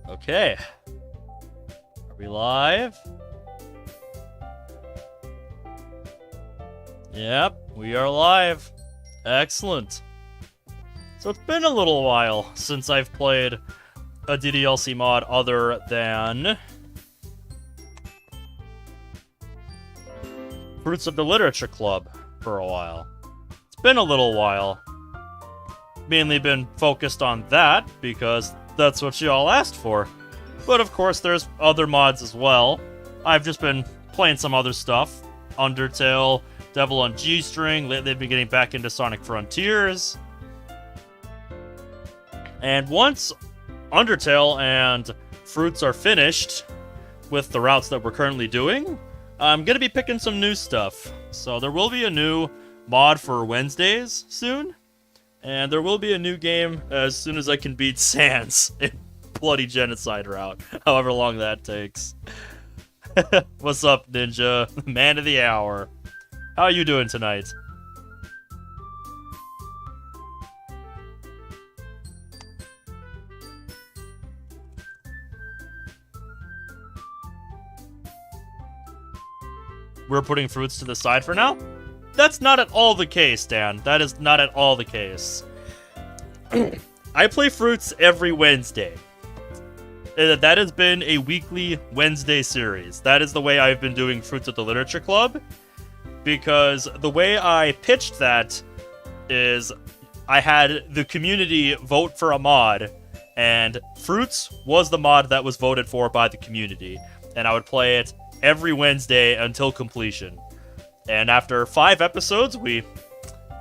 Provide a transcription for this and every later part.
Okay. Are we live? Yep, we are live. Excellent. So it's been a little while since I've played a DDLC mod other than Fruits of the Literature Club for a while. It's been a little while. Mainly been focused on that because that's what you all asked for. But of course there's other mods as well. I've just been playing some other stuff. Undertale, Devil on G-String, lately I've been getting back into Sonic Frontiers. And once Undertale and Fruits are finished with the routes that we're currently doing, I'm going to be picking some new stuff. So there will be a new mod for Wednesdays soon. And there will be a new game as soon as I can beat Sans in Bloody Genocide route, however long that takes. What's up, Ninja? Man of the hour. How are you doing tonight? We're putting Fruits to the side for now? That's not at all the case, Dan. That is not at all the case. I play Fruits every Wednesday. That has been a weekly Wednesday series. That is the way I've been doing Fruits of the Literature Club. Because the way I pitched that is I had the community vote for a mod, and Fruits was the mod that was voted for by the community. And I would play it every Wednesday until completion. And after 5 episodes, we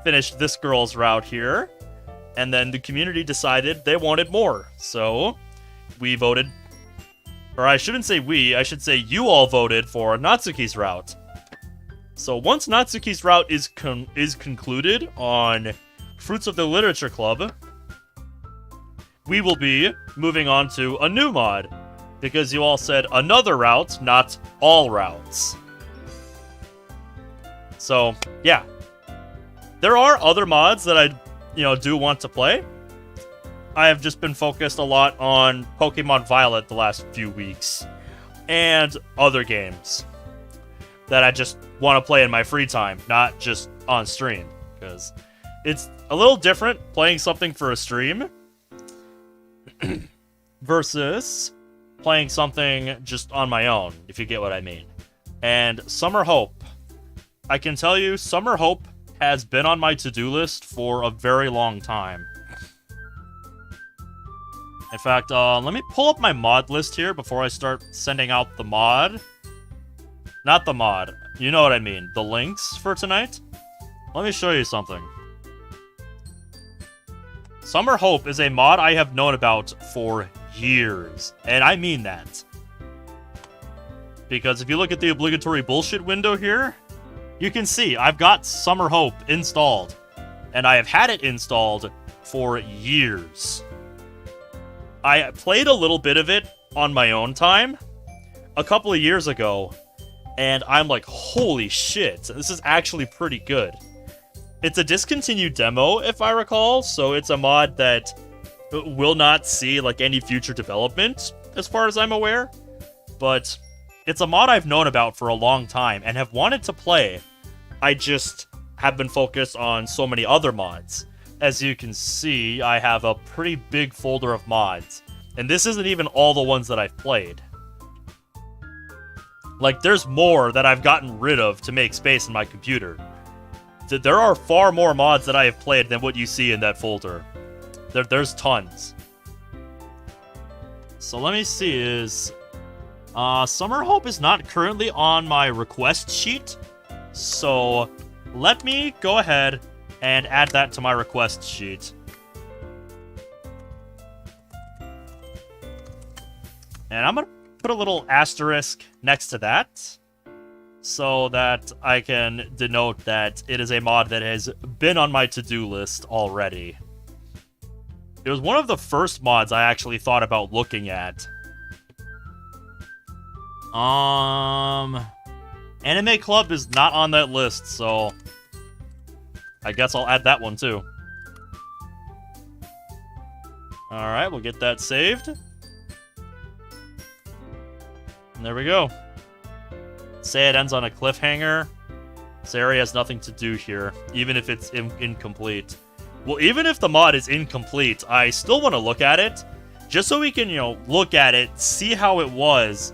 finished this girl's route here. And then the community decided they wanted more. So we voted, or I shouldn't say we, I should say you all voted for Natsuki's route. So once Natsuki's route is concluded on Fruits of the Literature Club, we will be moving on to a new mod. Because you all said another route, not all routes. So, yeah. There are other mods that I, do want to play. I have just been focused a lot on Pokemon Violet the last few weeks. And other games that I just want to play in my free time, not just on stream. Because it's a little different playing something for a stream versus playing something just on my own, if you get what I mean. And Summer Hope. I can tell you, Summer Hope has been on my to-do list for a very long time. In fact, let me pull up my mod list here before I start sending out the mod. Not the mod. You know what I mean. The links for tonight. Let me show you something. Summer Hope is a mod I have known about for years. And I mean that. Because if you look at the obligatory bullshit window here, you can see I've got Summer Hope installed. And I have had it installed for years. I played a little bit of it on my own time a couple of years ago. And I'm like, holy shit, this is actually pretty good. It's a discontinued demo, if I recall, so it's a mod that will not see like any future development, as far as I'm aware. But it's a mod I've known about for a long time and have wanted to play. I just have been focused on so many other mods. As you can see, I have a pretty big folder of mods. And this isn't even all the ones that I've played. Like, there's more that I've gotten rid of to make space in my computer. There are far more mods that I have played than what you see in that folder. There's tons. So let me see, is... Summer Hope is not currently on my request sheet. So let me go ahead and add that to my request sheet. And I'm going to put a little asterisk next to that, so that I can denote that it is a mod that has been on my to-do list already. It was one of the first mods I actually thought about looking at. Anime Club is not on that list, so I guess I'll add that one too. Alright, we'll get that saved. There we go. Say it ends on a cliffhanger. Sayori has nothing to do here, even if it's incomplete. Well, even if the mod is incomplete, I still want to look at it, just so we can, look at it, see how it was,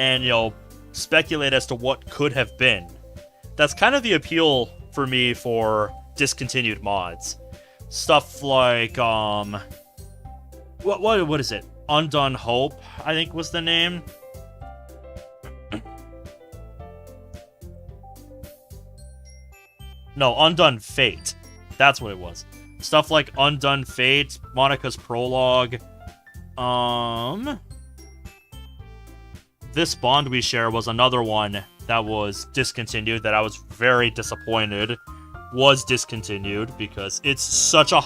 and, speculate as to what could have been. That's kind of the appeal for me for discontinued mods. Stuff like, what is it? Undone Hope, I think was the name. No, Undone Fate. That's what it was. Stuff like Undone Fate, Monica's Prologue. This Bond We Share was another one that was discontinued that I was very disappointed was discontinued because it was such a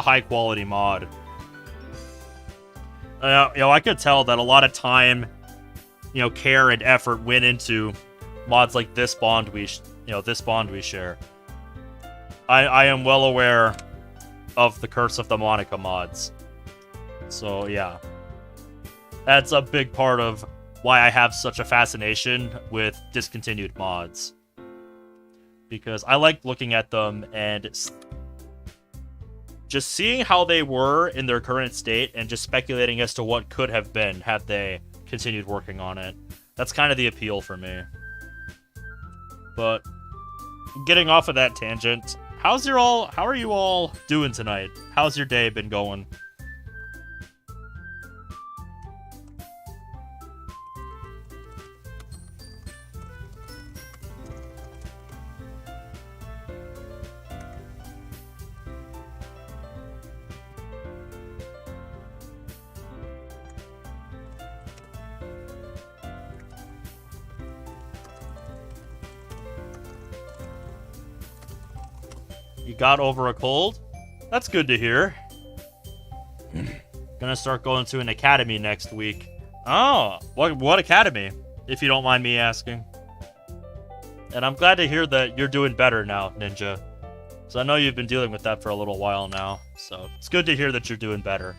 high quality mod. I could tell that a lot of time, care and effort went into mods like this Bond We Share. I am well aware of the Curse of the Monica mods. So, yeah. That's a big part of why I have such a fascination with discontinued mods. Because I like looking at them and just seeing how they were in their current state and just speculating as to what could have been had they continued working on it. That's kind of the appeal for me. But getting off of that tangent, how are you all doing tonight? How's your day been going? You got over a cold? That's good to hear. Gonna start going to an academy next week. Oh, what academy? If you don't mind me asking. And I'm glad to hear that you're doing better now, Ninja. So I know you've been dealing with that for a little while now. So it's good to hear that you're doing better.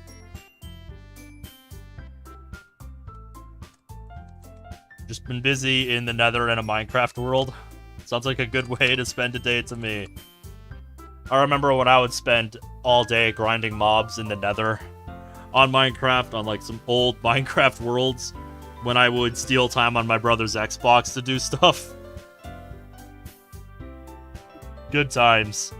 Just been busy in the Nether and a Minecraft world. Sounds like a good way to spend a day to me. I remember when I would spend all day grinding mobs in the Nether on Minecraft, on like some old Minecraft worlds, when I would steal time on my brother's Xbox to do stuff. Good times.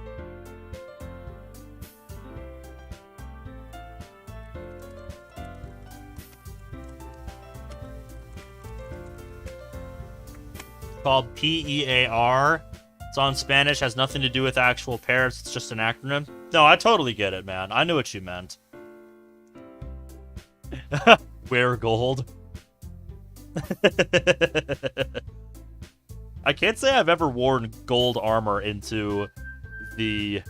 Called PEAR. It's on Spanish, has nothing to do with actual pairs, it's just an acronym. No, I totally get it, man. I knew what you meant. Wear gold. I can't say I've ever worn gold armor into the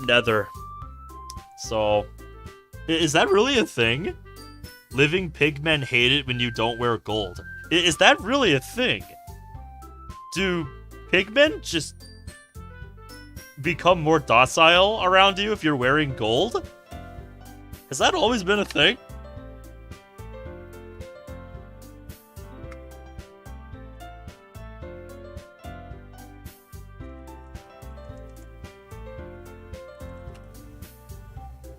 Nether. So, is that really a thing? Living pigmen hate it when you don't wear gold. Is that really a thing? Do pigmen just become more docile around you if you're wearing gold? Has that always been a thing?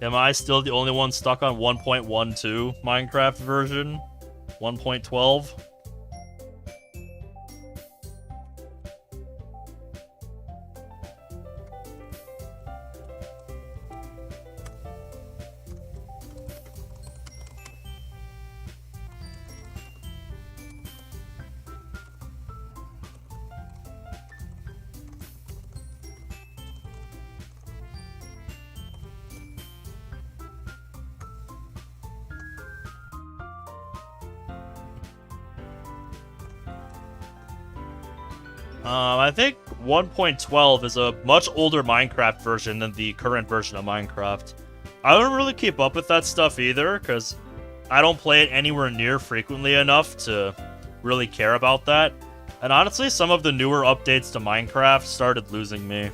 Am I still the only one stuck on 1.12 Minecraft version? 1.12? I think 1.12 is a much older Minecraft version than the current version of Minecraft. I don't really keep up with that stuff either, because I don't play it anywhere near frequently enough to really care about that. And honestly, some of the newer updates to Minecraft started losing me.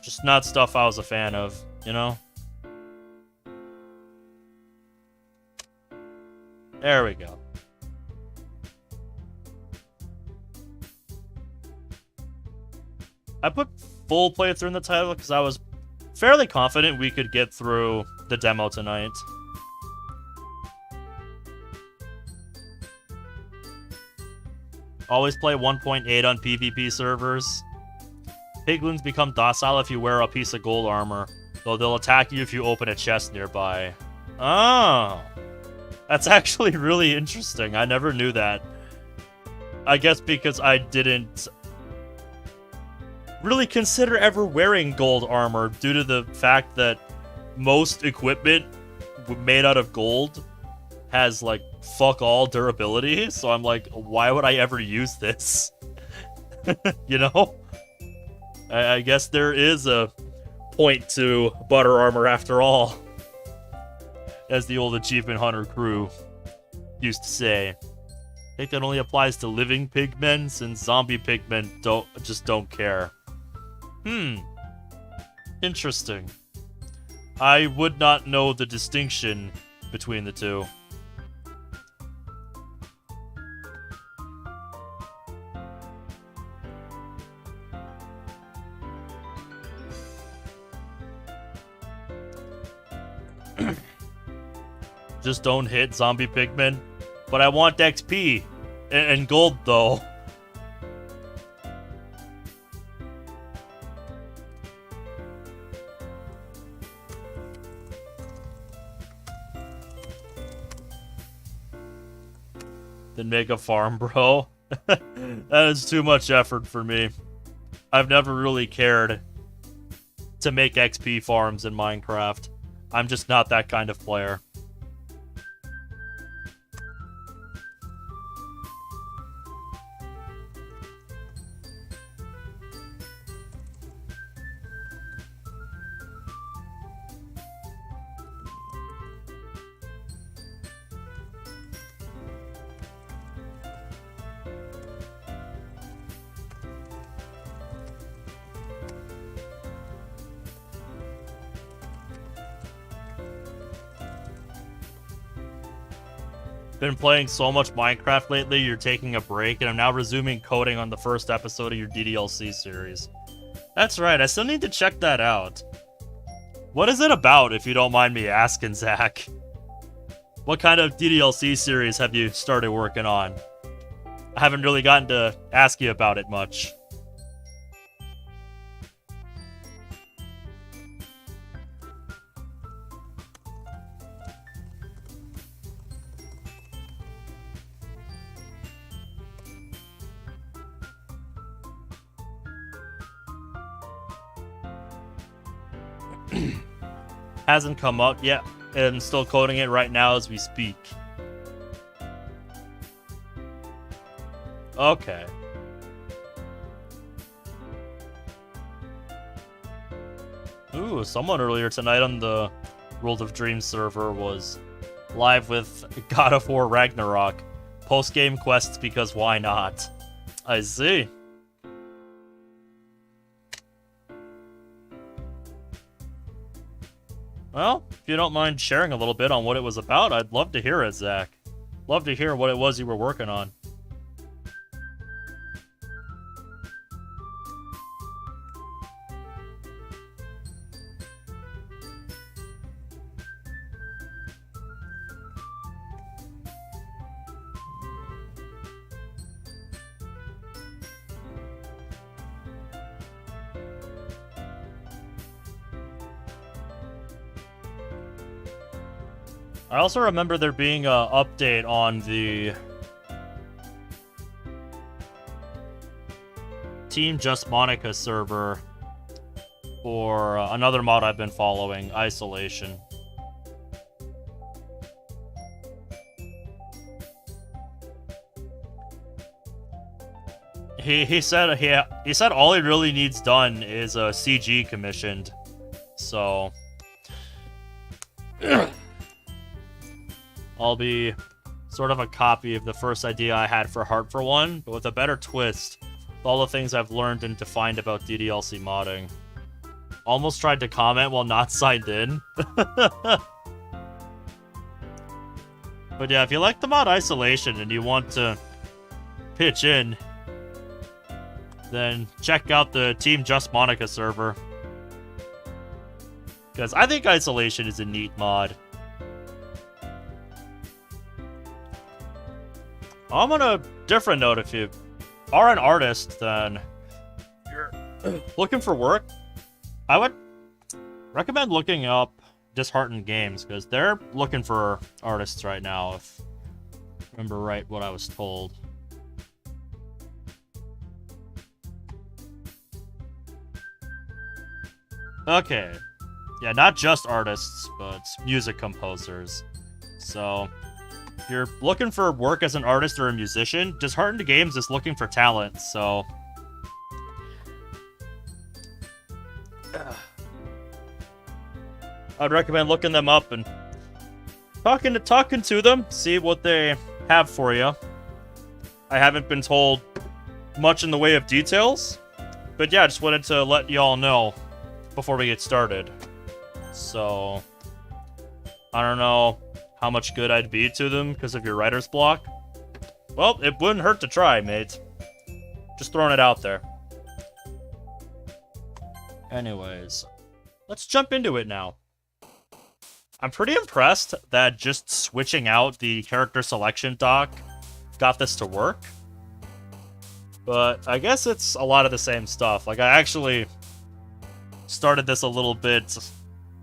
Just not stuff I was a fan of, you know? There we go. I put full playthrough in the title because I was fairly confident we could get through the demo tonight. Always play 1.8 on PvP servers. Piglins become docile if you wear a piece of gold armor, though they'll attack you if you open a chest nearby. Oh. That's actually really interesting. I never knew that. I guess because I didn't really consider ever wearing gold armor due to the fact that most equipment made out of gold has, like, fuck all durability. So I'm like, why would I ever use this? You know? I guess there is a point to butter armor after all. As the old achievement hunter crew used to say. I think that only applies to living pigmen, since zombie pigmen just don't care. Interesting. I would not know the distinction between the two. Just don't hit zombie pigmen. But I want XP and gold though. Then make a farm, bro. That is too much effort for me. I've never really cared to make XP farms in Minecraft. I'm just not that kind of player. Been playing so much Minecraft lately, you're taking a break, and I'm now resuming coding on the first episode of your DDLC series. That's right, I still need to check that out. What is it about, if you don't mind me asking, Zach? What kind of DDLC series have you started working on? I haven't really gotten to ask you about it much. Hasn't come up yet, and I'm still coding it right now as we speak. Okay. Ooh, someone earlier tonight on the World of Dreams server was live with God of War Ragnarok. Post-game quests because why not? I see. Well, if you don't mind sharing a little bit on what it was about, I'd love to hear it, Zach. Love to hear what it was you were working on. I also remember there being an update on the Team Just Monica server for another mod I've been following, Isolation. He said all he really needs done is a CG commissioned, so I'll be sort of a copy of the first idea I had for Heart for One, but with a better twist, with all the things I've learned and defined about DDLC modding. Almost tried to comment while not signed in. But yeah, if you like the mod Isolation and you want to pitch in, then check out the Team Just Monica server. Because I think Isolation is a neat mod. On a different note, if you are an artist, then you're looking for work, I would recommend looking up Disheartened Games, because they're looking for artists right now, if I remember right what I was told. Okay. Yeah, not just artists, but music composers. So, if you're looking for work as an artist or a musician, Disheartened Games is looking for talent, so... I'd recommend looking them up and talking to them, see what they have for you. I haven't been told much in the way of details, but yeah, I just wanted to let y'all know before we get started. So, I don't know how much good I'd be to them because of your writer's block. Well, it wouldn't hurt to try, mate. Just throwing it out there. Anyways, let's jump into it now. I'm pretty impressed that just switching out the character selection dock got this to work. But I guess it's a lot of the same stuff. Like, I actually started this a little bit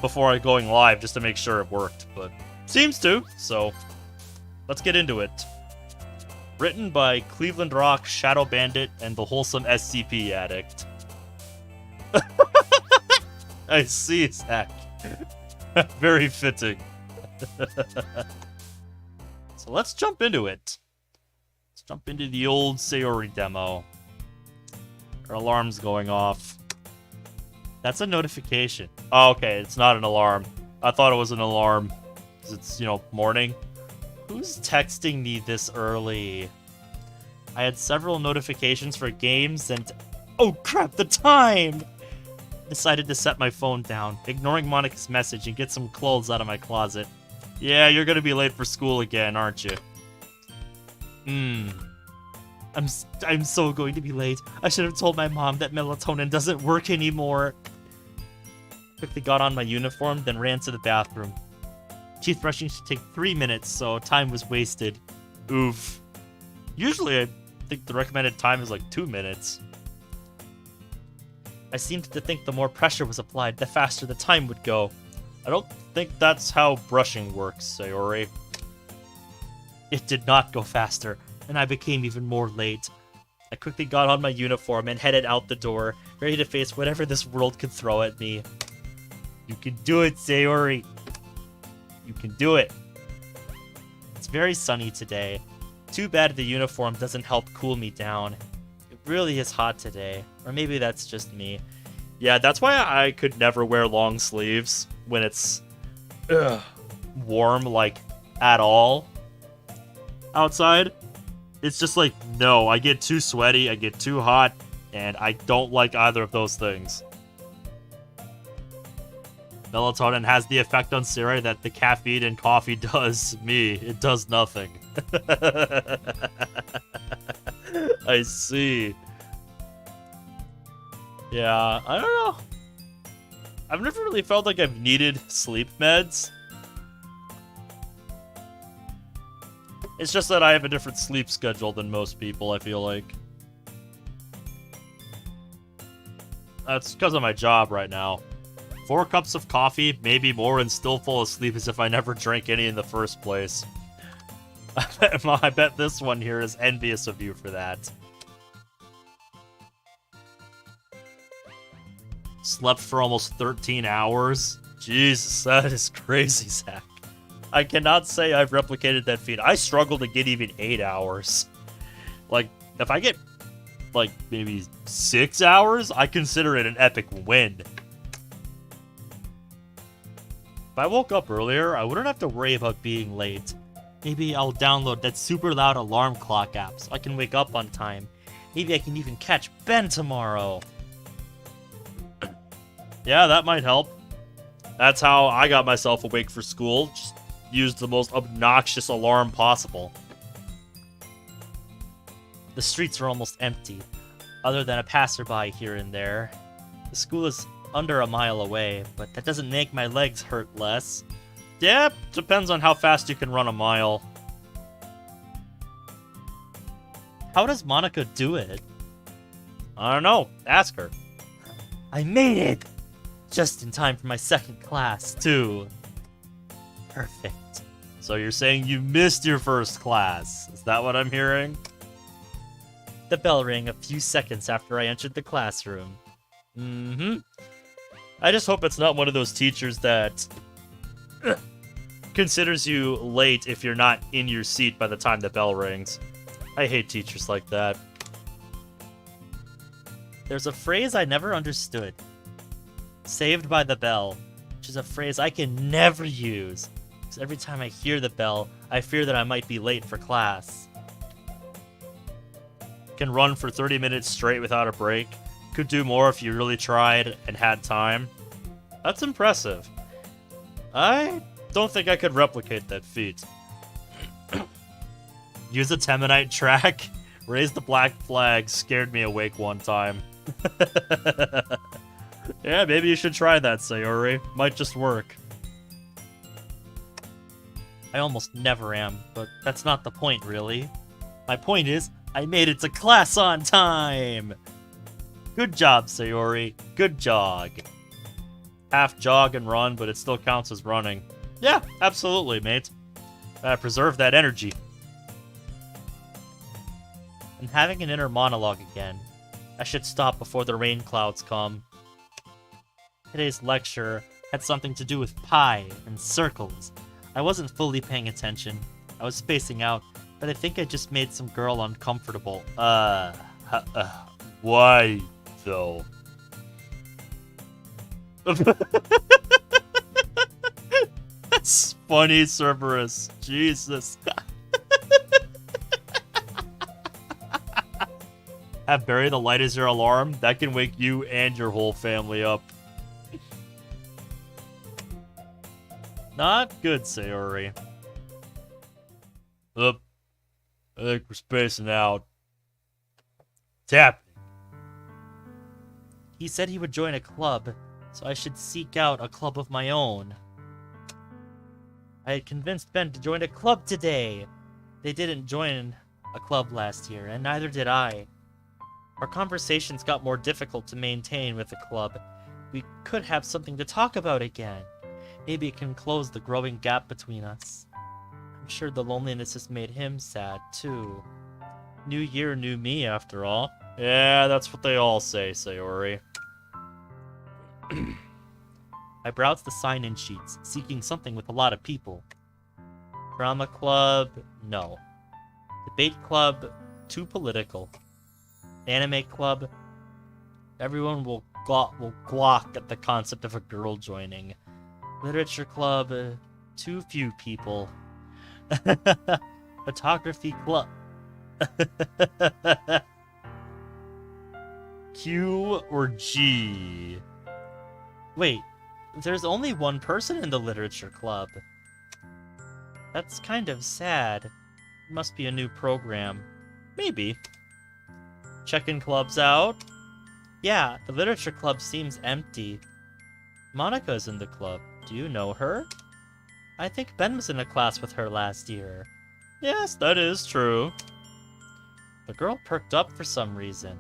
before going live just to make sure it worked, but seems to, so let's get into it. Written by Cleveland Rock, Shadow Bandit, and the Wholesome SCP Addict. I see, Zach. Very fitting. So let's jump into it. Let's jump into the old Sayori demo. Our alarm's going off. That's a notification. Oh, okay, it's not an alarm. I thought it was an alarm. Because it's, morning. Who's texting me this early? I had several notifications for games and... Oh crap, the time! Decided to set my phone down, ignoring Monica's message and get some clothes out of my closet. Yeah, you're gonna be late for school again, aren't you? I'm so going to be late. I should have told my mom that melatonin doesn't work anymore. Quickly got on my uniform, then ran to the bathroom. Teeth brushing should take 3 minutes, so time was wasted. Oof. Usually, I think the recommended time is like 2 minutes. I seemed to think the more pressure was applied, the faster the time would go. I don't think that's how brushing works, Sayori. It did not go faster, and I became even more late. I quickly got on my uniform and headed out the door, ready to face whatever this world could throw at me. You can do it, Sayori. You can do it. It's very sunny today. Too bad the uniform doesn't help cool me down. It really is hot today. Or maybe that's just me. Yeah, that's why I could never wear long sleeves when it's warm, like, at all outside. It's just like, no, I get too sweaty, I get too hot, and I don't like either of those things. Melatonin has the effect on Sarah that the caffeine in coffee does me. It does nothing. I see. Yeah, I don't know. I've never really felt like I've needed sleep meds. It's just that I have a different sleep schedule than most people, I feel like. That's because of my job right now. 4 cups of coffee, maybe more, and still fall asleep as if I never drank any in the first place. I bet this one here is envious of you for that. Slept for almost 13 hours? Jesus, that is crazy, Zach. I cannot say I've replicated that feat. I struggle to get even 8 hours. Like, if I get, like, maybe 6 hours, I consider it an epic win. If I woke up earlier, I wouldn't have to worry about being late. Maybe I'll download that super loud alarm clock app so I can wake up on time. Maybe I can even catch Ben tomorrow. Yeah, that might help. That's how I got myself awake for school. Just used the most obnoxious alarm possible. The streets are almost empty, other than a passerby here and there. The school is under a mile away, but that doesn't make my legs hurt less. Yeah, depends on how fast you can run a mile. How does Monica do it? I don't know. Ask her. I made it! Just in time for my second class, too. Perfect. So you're saying you missed your first class? Is that what I'm hearing? The bell rang a few seconds after I entered the classroom. I just hope it's not one of those teachers that considers you late if you're not in your seat by the time the bell rings. I hate teachers like that. There's a phrase I never understood. Saved by the bell, which is a phrase I can never use. Because every time I hear the bell, I fear that I might be late for class. Can run for 30 minutes straight without a break. Could do more if you really tried and had time. That's impressive. I don't think I could replicate that feat. Use a Temanite track. Raise the black flag scared me awake one time. Yeah, maybe you should try that, Sayori. Might just work. I almost never am, but that's not the point, really. My point is, I made it to class on time! Good job, Sayori. Good jog. Half jog and run, but it still counts as running. Yeah, absolutely, mate. Preserve that energy. I'm having an inner monologue again. I should stop before the rain clouds come. Today's lecture had something to do with pie and circles. I wasn't fully paying attention. I was spacing out, but I think I just made some girl uncomfortable. Why, though? That's funny, Cerberus. Jesus. Have bury the light as your alarm? That can wake you and your whole family up. Not good, Sayori. I think we're spacing out. Tap. He said he would join a club, so I should seek out a club of my own. I had convinced Ben to join a club today. They didn't join a club last year, and neither did I. Our conversations got more difficult to maintain with the club. We could have something to talk about again. Maybe it can close the growing gap between us. I'm sure the loneliness has made him sad, too. New year, new me, after all. Yeah, that's what they all say, Sayori. I browsed the sign-in sheets, seeking something with a lot of people. Drama club, no. Debate club, too political. Anime club, everyone will gawk at the concept of a girl joining. Literature club, too few people. Photography club. Q or G? Wait, there's only one person in the literature club. That's kind of sad. It must be a new program. Maybe. Checking clubs out? Yeah, the literature club seems empty. Monica's in the club. Do you know her? I think Ben was in a class with her last year. Yes, that is true. The girl perked up for some reason.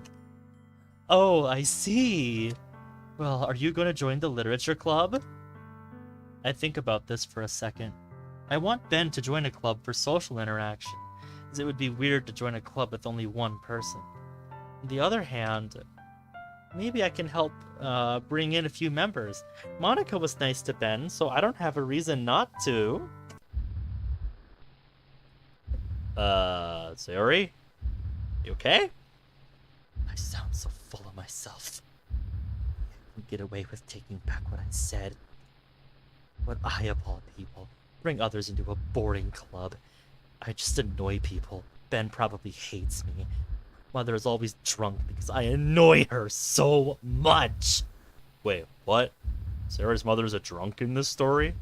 Oh, I see. Well, are you going to join the literature club? I think about this for a second. I want Ben to join a club for social interaction, as it would be weird to join a club with only one person. On the other hand, maybe I can help bring in a few members. Monica was nice to Ben, so I don't have a reason not to. Sayori? You okay? I sound so full of myself. I can get away with taking back what I said. But I, of all people, bring others into a boring club. I just annoy people. Ben probably hates me. Mother is always drunk because I annoy her so much. Wait, what? Sarah's mother is a drunk in this story?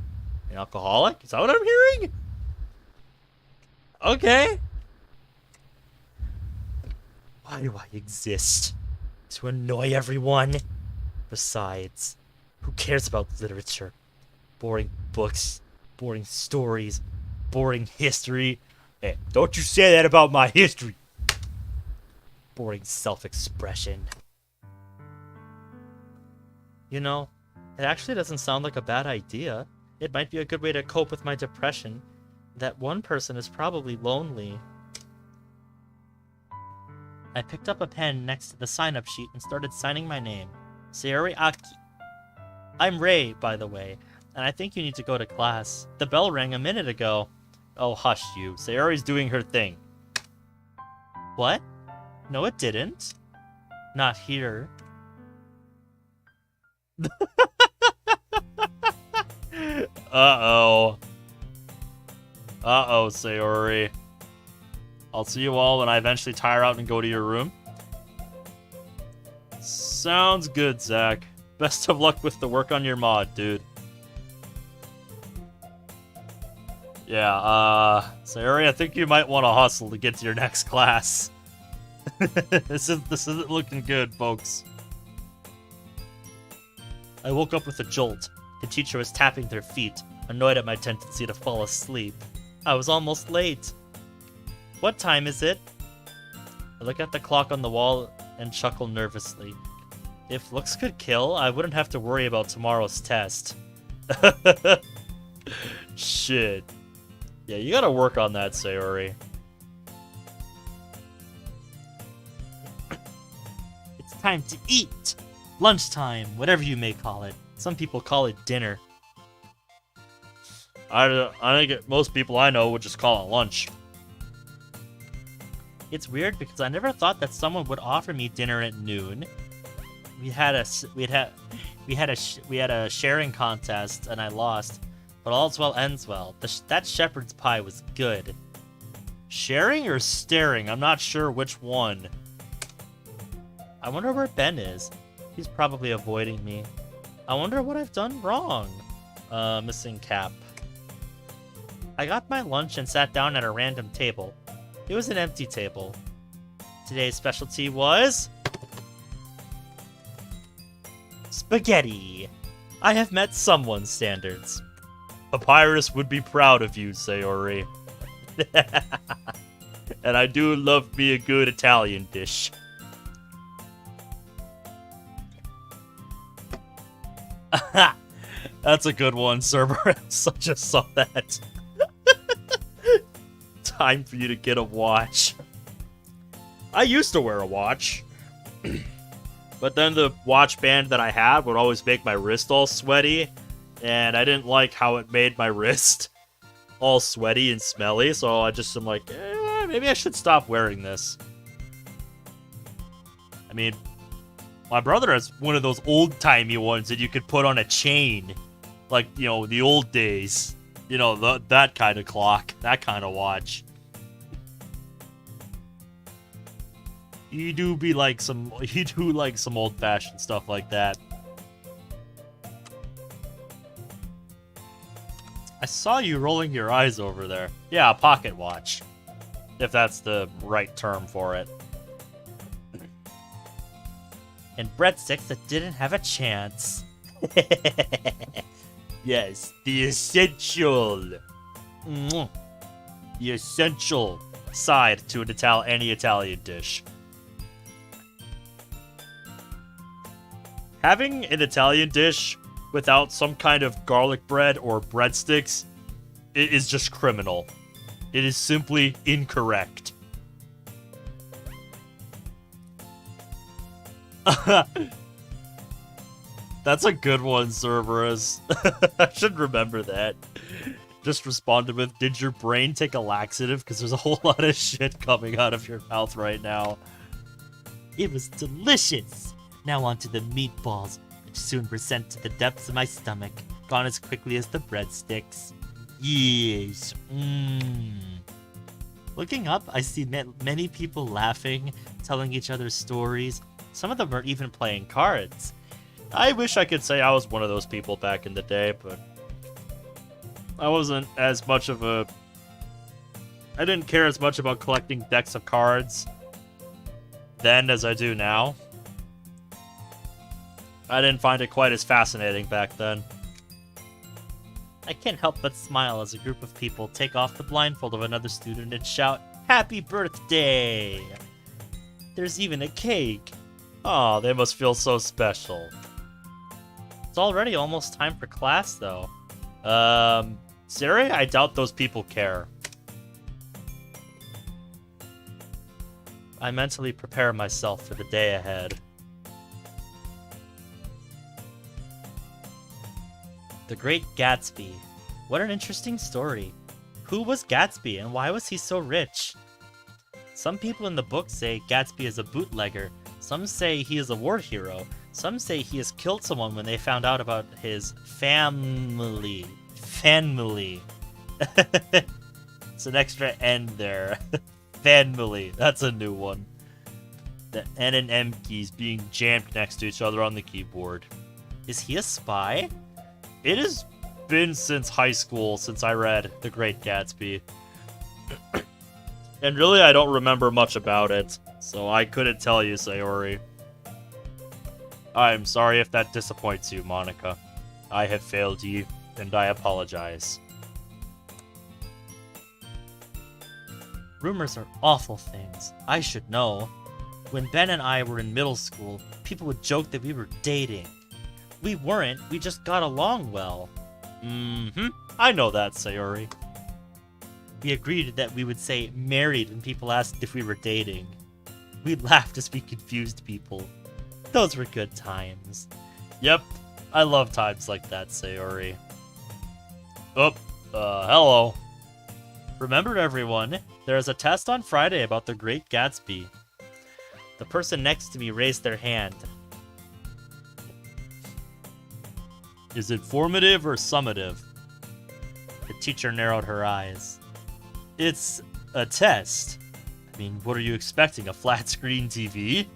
An alcoholic? Is that what I'm hearing? Okay. Why do I exist? To annoy everyone? Besides, who cares about literature? Boring books, boring stories, boring history. Hey, don't you say that about my history! Boring self-expression. You know, it actually doesn't sound like a bad idea. It might be a good way to cope with my depression. That one person is probably lonely. I picked up a pen next to the sign-up sheet and started signing my name. Sayori Aki. I'm Ray, by the way, and I think you need to go to class. The bell rang a minute ago. Oh, hush you. Sayori's doing her thing. What? No, it didn't. Not here. Uh-oh. Uh-oh, Sayori. I'll see you all when I eventually tire out and go to your room. Sounds good, Zach. Best of luck with the work on your mod, dude. Yeah, Sayori, I think you might want to hustle to get to your next class. This isn't looking good, folks. I woke up with a jolt. The teacher was tapping their feet, annoyed at my tendency to fall asleep. I was almost late. What time is it? I look at the clock on the wall and chuckle nervously. If looks could kill, I wouldn't have to worry about tomorrow's test. Shit. Yeah, you gotta work on that, Sayori. It's time to eat! Lunchtime, whatever you may call it. Some people call it dinner. I think most people I know would just call it lunch. It's weird because I never thought that someone would offer me dinner at noon. We had a sharing contest and I lost, but all's well ends well. That shepherd's pie was good. Sharing or staring? I'm not sure which one. I wonder where Ben is. He's probably avoiding me. I wonder what I've done wrong. Missing cap. I got my lunch and sat down at a random table. It was an empty table. Today's specialty was... spaghetti. I have met someone's standards. Papyrus would be proud of you, Sayori. And I do love me a good Italian dish. That's a good one, Cerberus. I just saw that. Time for you to get a watch. I used to wear a watch. But then the watch band that I had would always make my wrist all sweaty. And I didn't like how it made my wrist all sweaty and smelly. So I just am like, maybe I should stop wearing this. I mean, my brother has one of those old-timey ones that you could put on a chain. Like, you know, the old days. You know, that kind of clock. That kind of watch. You do like some old-fashioned stuff like that. I saw you rolling your eyes over there. Yeah, a pocket watch. If that's the right term for it. And breadsticks that didn't have a chance. Yes, the essential. The essential side to any Italian dish. Having an Italian dish without some kind of garlic bread or breadsticks is just criminal. It is simply incorrect. That's a good one, Cerberus. I should remember that. Just responded with, did your brain take a laxative? Because there's a whole lot of shit coming out of your mouth right now. It was delicious. Now onto the meatballs, which soon were sent to the depths of my stomach, gone as quickly as the breadsticks. Yes. Looking up, I see many people laughing, telling each other stories. Some of them are even playing cards. I wish I could say I was one of those people back in the day, but I wasn't as much of a... I didn't care as much about collecting decks of cards then as I do now. I didn't find it quite as fascinating back then. I can't help but smile as a group of people take off the blindfold of another student and shout, "Happy birthday!" There's even a cake. Aw, they must feel so special. It's already almost time for class, though. Sayori, I doubt those people care. I mentally prepare myself for the day ahead. The Great Gatsby. What an interesting story. Who was Gatsby and why was he so rich? Some people in the book say Gatsby is a bootlegger. Some say he is a war hero. Some say he has killed someone when they found out about his family. Family. It's an extra N there. Family. That's a new one. The N and M keys being jammed next to each other on the keyboard. Is he a spy? It has been since high school since I read The Great Gatsby. And really, I don't remember much about it, so I couldn't tell you, Sayori. I'm sorry if that disappoints you, Monica. I have failed you, and I apologize. Rumors are awful things. I should know. When Ben and I were in middle school, people would joke that we were dating. We weren't, we just got along well. I know that, Sayori. We agreed that we would say married when people asked if we were dating. We laughed as we confused people. Those were good times. Yep, I love times like that, Sayori. Oh, hello. Remember, everyone, there is a test on Friday about The Great Gatsby. The person next to me raised their hand. Is it formative or summative? The teacher narrowed her eyes. It's a test. I mean, what are you expecting, a flat screen TV?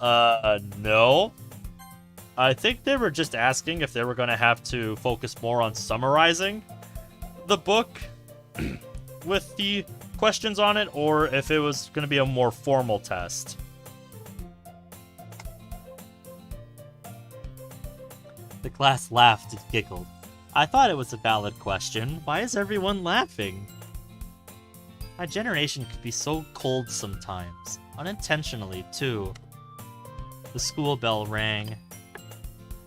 No. I think they were just asking if they were going to have to focus more on summarizing the book with the questions on it, or if it was going to be a more formal test. The class laughed and giggled. I thought it was a valid question. Why is everyone laughing? My generation could be so cold sometimes. Unintentionally, too. The school bell rang.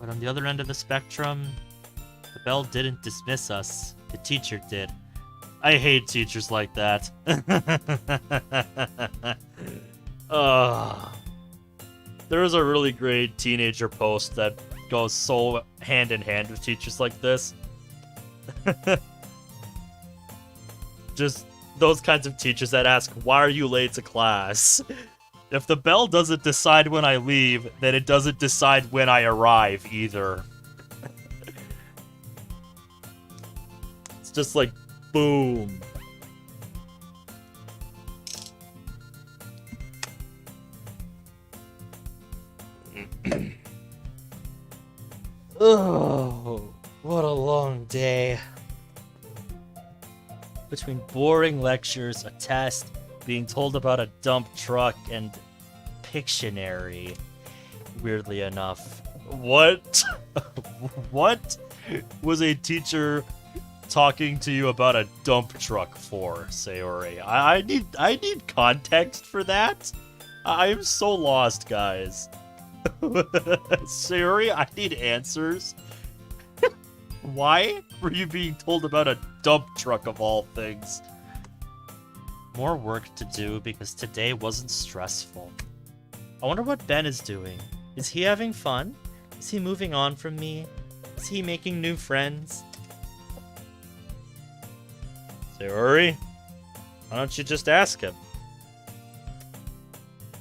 But on the other end of the spectrum, the bell didn't dismiss us. The teacher did. I hate teachers like that. There is a really great teenager post that goes so hand in hand with teachers like this. Just those kinds of teachers that ask, why are you late to class? If the bell doesn't decide when I leave, then it doesn't decide when I arrive either. It's just like, boom. Oh, what a long day. Between boring lectures, a test, being told about a dump truck, and Pictionary. Weirdly enough. What? What was a teacher talking to you about a dump truck for, Sayori? I need context for that. I am so lost, guys. Sayori, I need answers. Why were you being told about a dump truck of all things? More work to do because today wasn't stressful. I wonder what Ben is doing. Is he having fun? Is he moving on from me? Is he making new friends? Sayori, why don't you just ask him?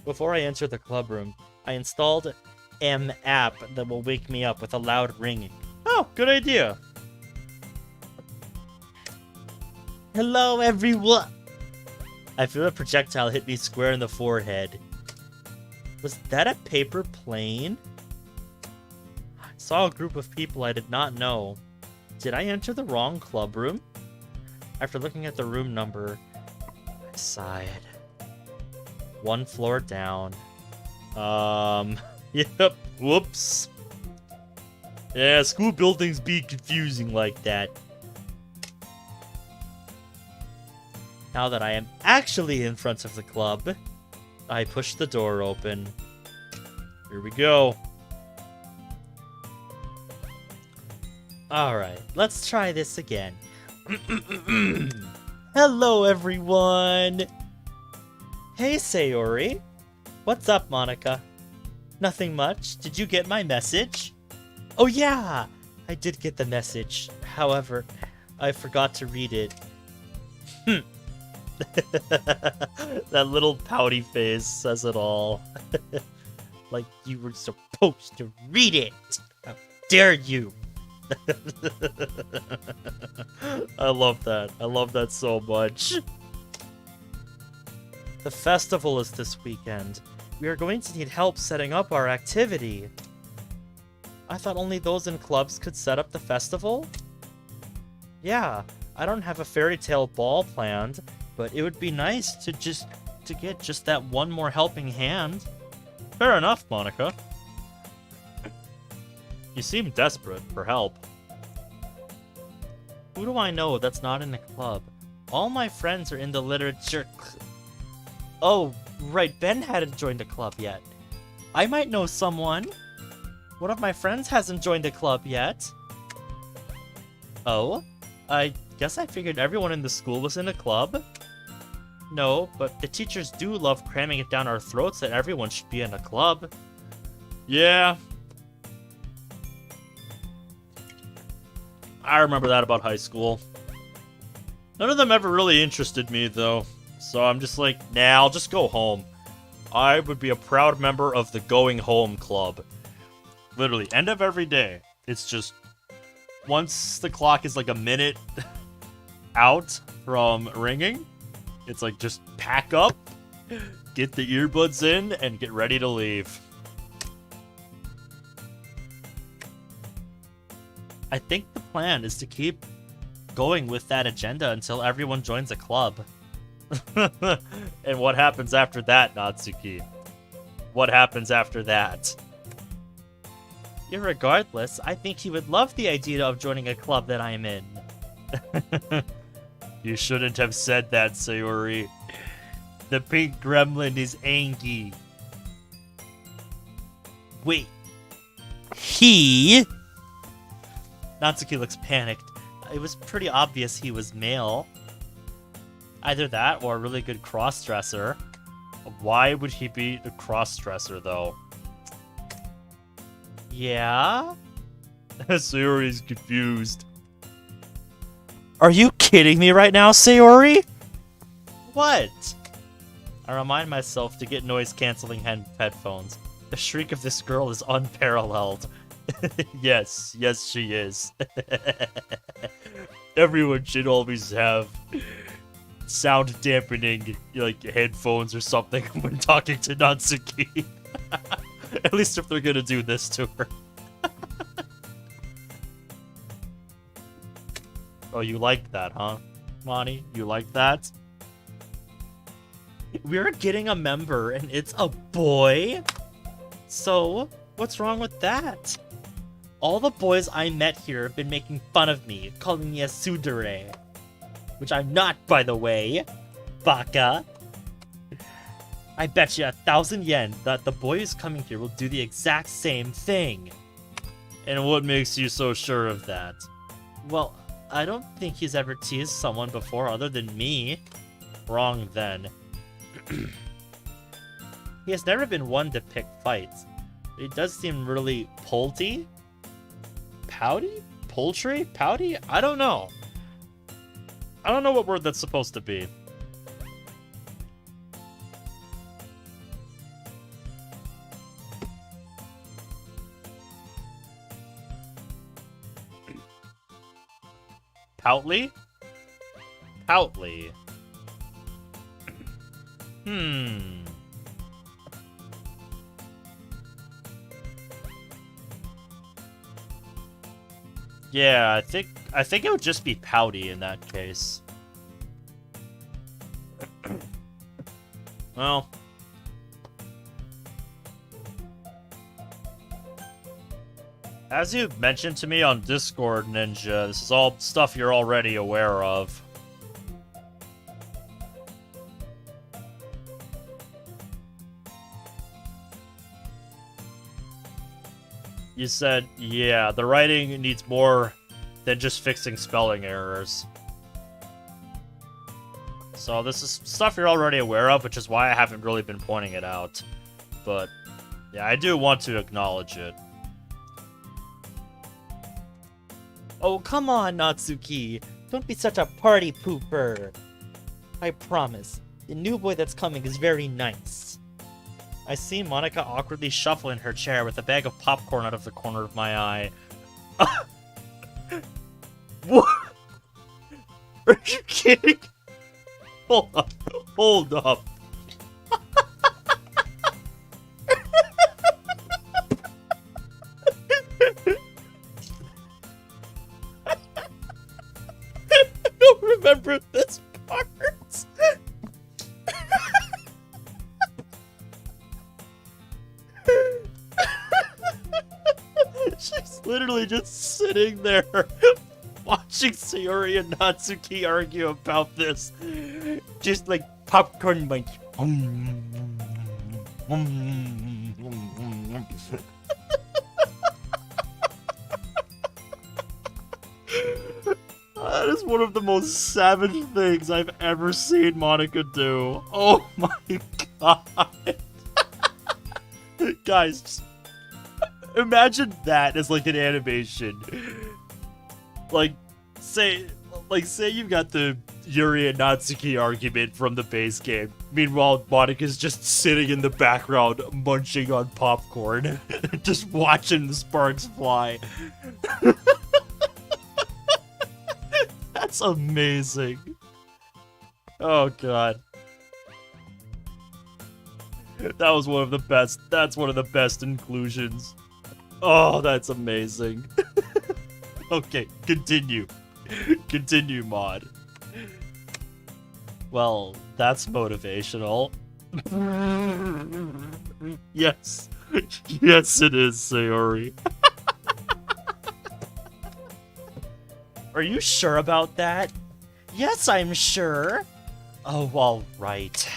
Before I enter the club room, I installed an app that will wake me up with a loud ringing. Oh, good idea. Hello, everyone. I feel a projectile hit me square in the forehead. Was that a paper plane? I saw a group of people I did not know. Did I enter the wrong club room? After looking at the room number, I sighed. One floor down. Yep, whoops. Yeah, school buildings be confusing like that. Now that I am actually in front of the club, I push the door open. Here we go. Alright, let's try this again. Hello, everyone! Hey, Sayori. What's up, Monica? Nothing much. Did you get my message? Oh, yeah! I did get the message. However, I forgot to read it. That little pouty face says it all. Like you were supposed to read it! How dare you! I love that. I love that so much. The festival is this weekend. We are going to need help setting up our activity. I thought only those in clubs could set up the festival? Yeah, I don't have a fairy tale ball planned, but it would be nice to get just that one more helping hand. Fair enough, Monica. You seem desperate for help. Who do I know that's not in a club? All my friends are in the literature Oh, right, Ben hadn't joined the club yet. I might know someone. One of my friends hasn't joined the club yet. Oh? I guess I figured everyone in the school was in a club. No, but the teachers do love cramming it down our throats that everyone should be in a club. Yeah. I remember that about high school. None of them ever really interested me, though. So I'm just like, nah, I'll just go home. I would be a proud member of the Going Home Club. Literally, end of every day. It's just, once the clock is like a minute out from ringing, it's like, just pack up, get the earbuds in, and get ready to leave. I think the plan is to keep going with that agenda until everyone joins a club. And what happens after that, Natsuki? What happens after that? Irregardless, I think he would love the idea of joining a club that I'm in. You shouldn't have said that, Sayori. The pink gremlin is angry. Wait. He? Natsuki looks panicked. It was pretty obvious he was male. Either that or a really good cross-dresser. Why would he be a cross-dresser, though? Yeah? Sayori's confused. Are you kidding me right now, Sayori? What? I remind myself to get noise-canceling headphones. The shriek of this girl is unparalleled. Yes, she is. Everyone should always have sound dampening, like, headphones or something when talking to Natsuki. At least if they're gonna do this to her. Oh, you like that, huh? Monty, you like that? We're getting a member, and it's a boy? So, what's wrong with that? All the boys I met here have been making fun of me, calling me a tsundere. Which I'm not, by the way. Baka. I bet you 1,000 yen that the boy who's coming here will do the exact same thing. And what makes you so sure of that? Well, I don't think he's ever teased someone before other than me. Wrong then. He has never been one to pick fights. But he does seem really polty? Pouty? Poultry? Pouty? I don't know. I don't know what word that's supposed to be. Poutly? Poutly. Yeah, I think I think it would just be pouty in that case. Well... As you mentioned to me on Discord, Ninja, this is all stuff you're already aware of. You said, yeah, the writing needs more than just fixing spelling errors. So this is stuff you're already aware of, which is why I haven't really been pointing it out. But, yeah, I do want to acknowledge it. Oh, come on, Natsuki. Don't be such a party pooper. I promise, the new boy that's coming is very nice. I see Monica awkwardly shuffle in her chair with a bag of popcorn out of the corner of my eye. What? Are you kidding? Hold up. Hold up. I don't remember this part. She's literally just sitting there watching Sayori and Natsuki argue about this. Just like popcorn bunch. That is one of the most savage things I've ever seen Monica do. Oh my god. Guys, just imagine that as like an animation. Like say you've got the Yuri and Natsuki argument from the base game. Meanwhile, Monica's just sitting in the background munching on popcorn. Just watching the sparks fly. That's amazing. Oh god. That was one of the best. That's one of the best inclusions. Oh, that's amazing. Okay, continue. Continue, Mod. Well, that's motivational. Yes. Yes, it is, Sayori. Are you sure about that? Yes, I'm sure. Oh, all right.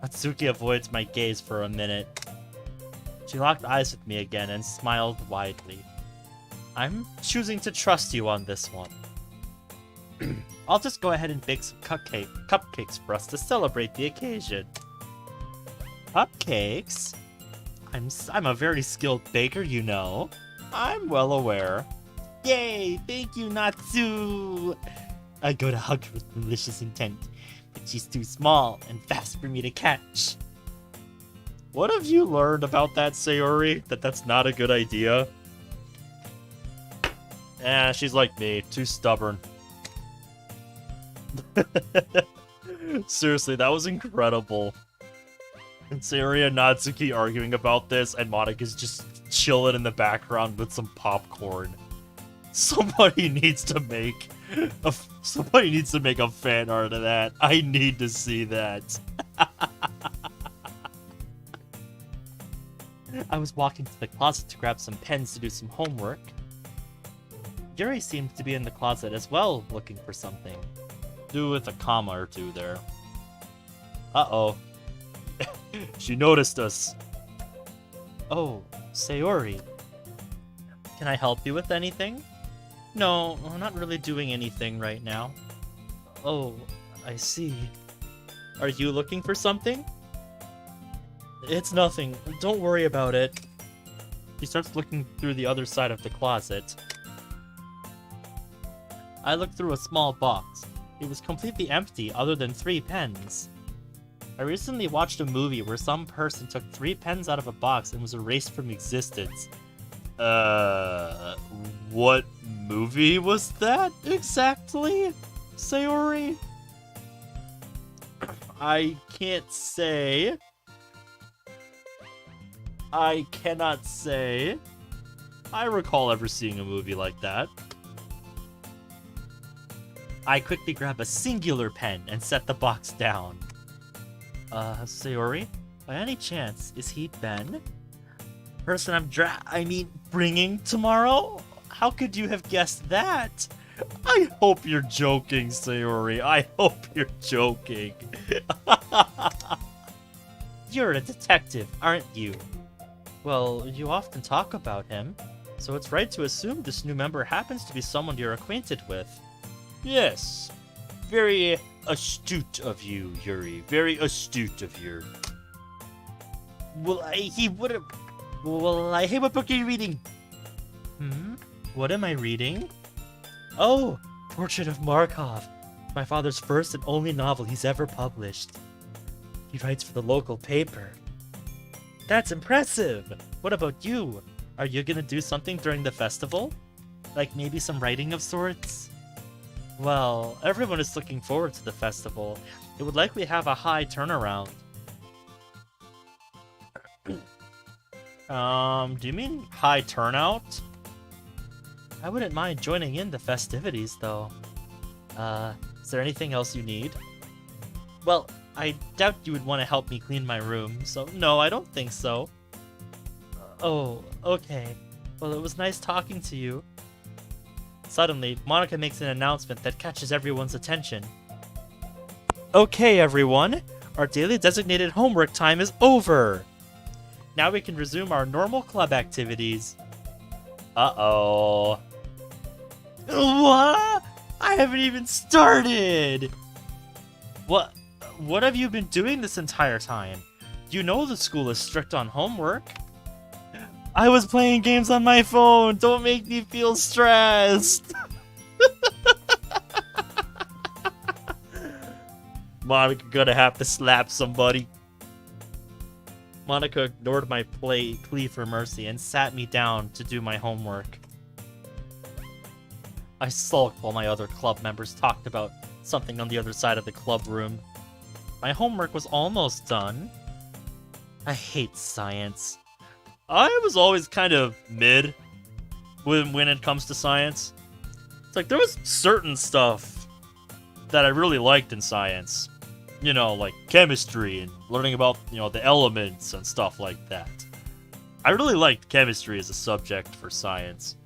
Natsuki avoids my gaze for a minute. She locked eyes with me again and smiled widely. I'm choosing to trust you on this one. I'll just go ahead and bake some cupcakes for us to celebrate the occasion. Cupcakes? I'm a very skilled baker, you know. I'm well aware. Yay! Thank you, Natsu! I go to hug her with malicious intent, but she's too small and fast for me to catch. What have you learned about that, Sayori? That's not a good idea? She's like me, too stubborn. Seriously, that was incredible. And Sayori and Natsuki arguing about this, and Monica's just chilling in the background with some popcorn. Somebody needs to make a fan art of that. I need to see that. I was walking to the closet to grab some pens to do some homework. Yuri seems to be in the closet as well, looking for something. Do with a comma or two there. Uh-oh. She noticed us. Oh, Sayori. Can I help you with anything? No, I'm not really doing anything right now. Oh, I see. Are you looking for something? It's nothing. Don't worry about it. She starts looking through the other side of the closet. I looked through a small box. It was completely empty other than 3 pens. I recently watched a movie where some person took 3 pens out of a box and was erased from existence. What movie was that exactly, Sayori? I can't say. I cannot say. I recall ever seeing a movie like that. I quickly grab a singular pen and set the box down. Sayori? By any chance, is he Ben? Person I'm bringing tomorrow? How could you have guessed that? I hope you're joking, Sayori. I hope you're joking. You're a detective, aren't you? Well, you often talk about him, so it's right to assume this new member happens to be someone you're acquainted with. Yes. Very astute of you, Yuri. Very astute of you. Hey, what book are you reading? What am I reading? Oh, Portrait of Markov. My father's first and only novel he's ever published. He writes for the local paper. That's impressive! What about you? Are you gonna do something during the festival? Like maybe some writing of sorts? Well, everyone is looking forward to the festival. It would likely have a high turnaround. Do you mean high turnout? I wouldn't mind joining in the festivities, though. Is there anything else you need? Well, I doubt you would want to help me clean my room, so no, I don't think so. Oh, okay. Well, it was nice talking to you. Suddenly, Monica makes an announcement that catches everyone's attention. Okay, everyone. Our daily designated homework time is over. Now we can resume our normal club activities. Uh-oh. What? I haven't even started! What have you been doing this entire time? You know the school is strict on homework. I was playing games on my phone! Don't make me feel stressed! Monica gonna have to slap somebody. Monica ignored my plea for mercy and sat me down to do my homework. I sulked while my other club members talked about something on the other side of the club room. My homework was almost done. I hate science. I was always kind of mid when it comes to science. It's like there was certain stuff that I really liked in science. You know, like chemistry and learning about, the elements and stuff like that. I really liked chemistry as a subject for science.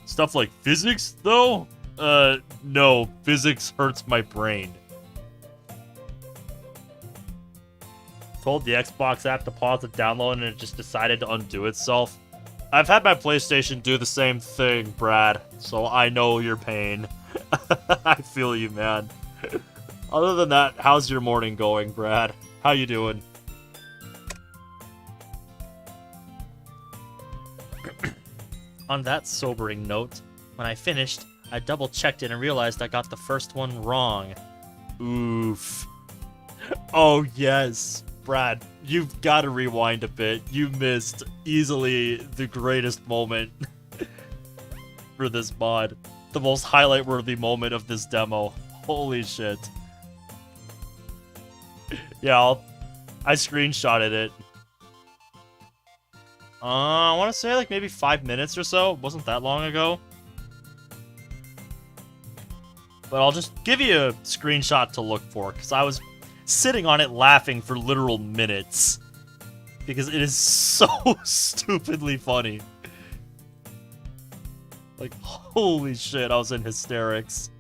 Stuff like physics, though? No, physics hurts my brain. Told the Xbox app to pause the download and it just decided to undo itself. I've had my PlayStation do the same thing, Brad, so I know your pain. I feel you, man. Other than that, how's your morning going, Brad? How you doing? On that sobering note, when I finished, I double-checked it and realized I got the first one wrong. Oof. Oh, yes. Brad, you've got to rewind a bit. You missed easily the greatest moment for this mod. The most highlight-worthy moment of this demo. Holy shit. Yeah, I screenshotted it. I want to say like maybe 5 minutes or so. It wasn't that long ago. But I'll just give you a screenshot to look for, because I was sitting on it laughing for literal minutes. Because it is so stupidly funny. Like, holy shit, I was in hysterics.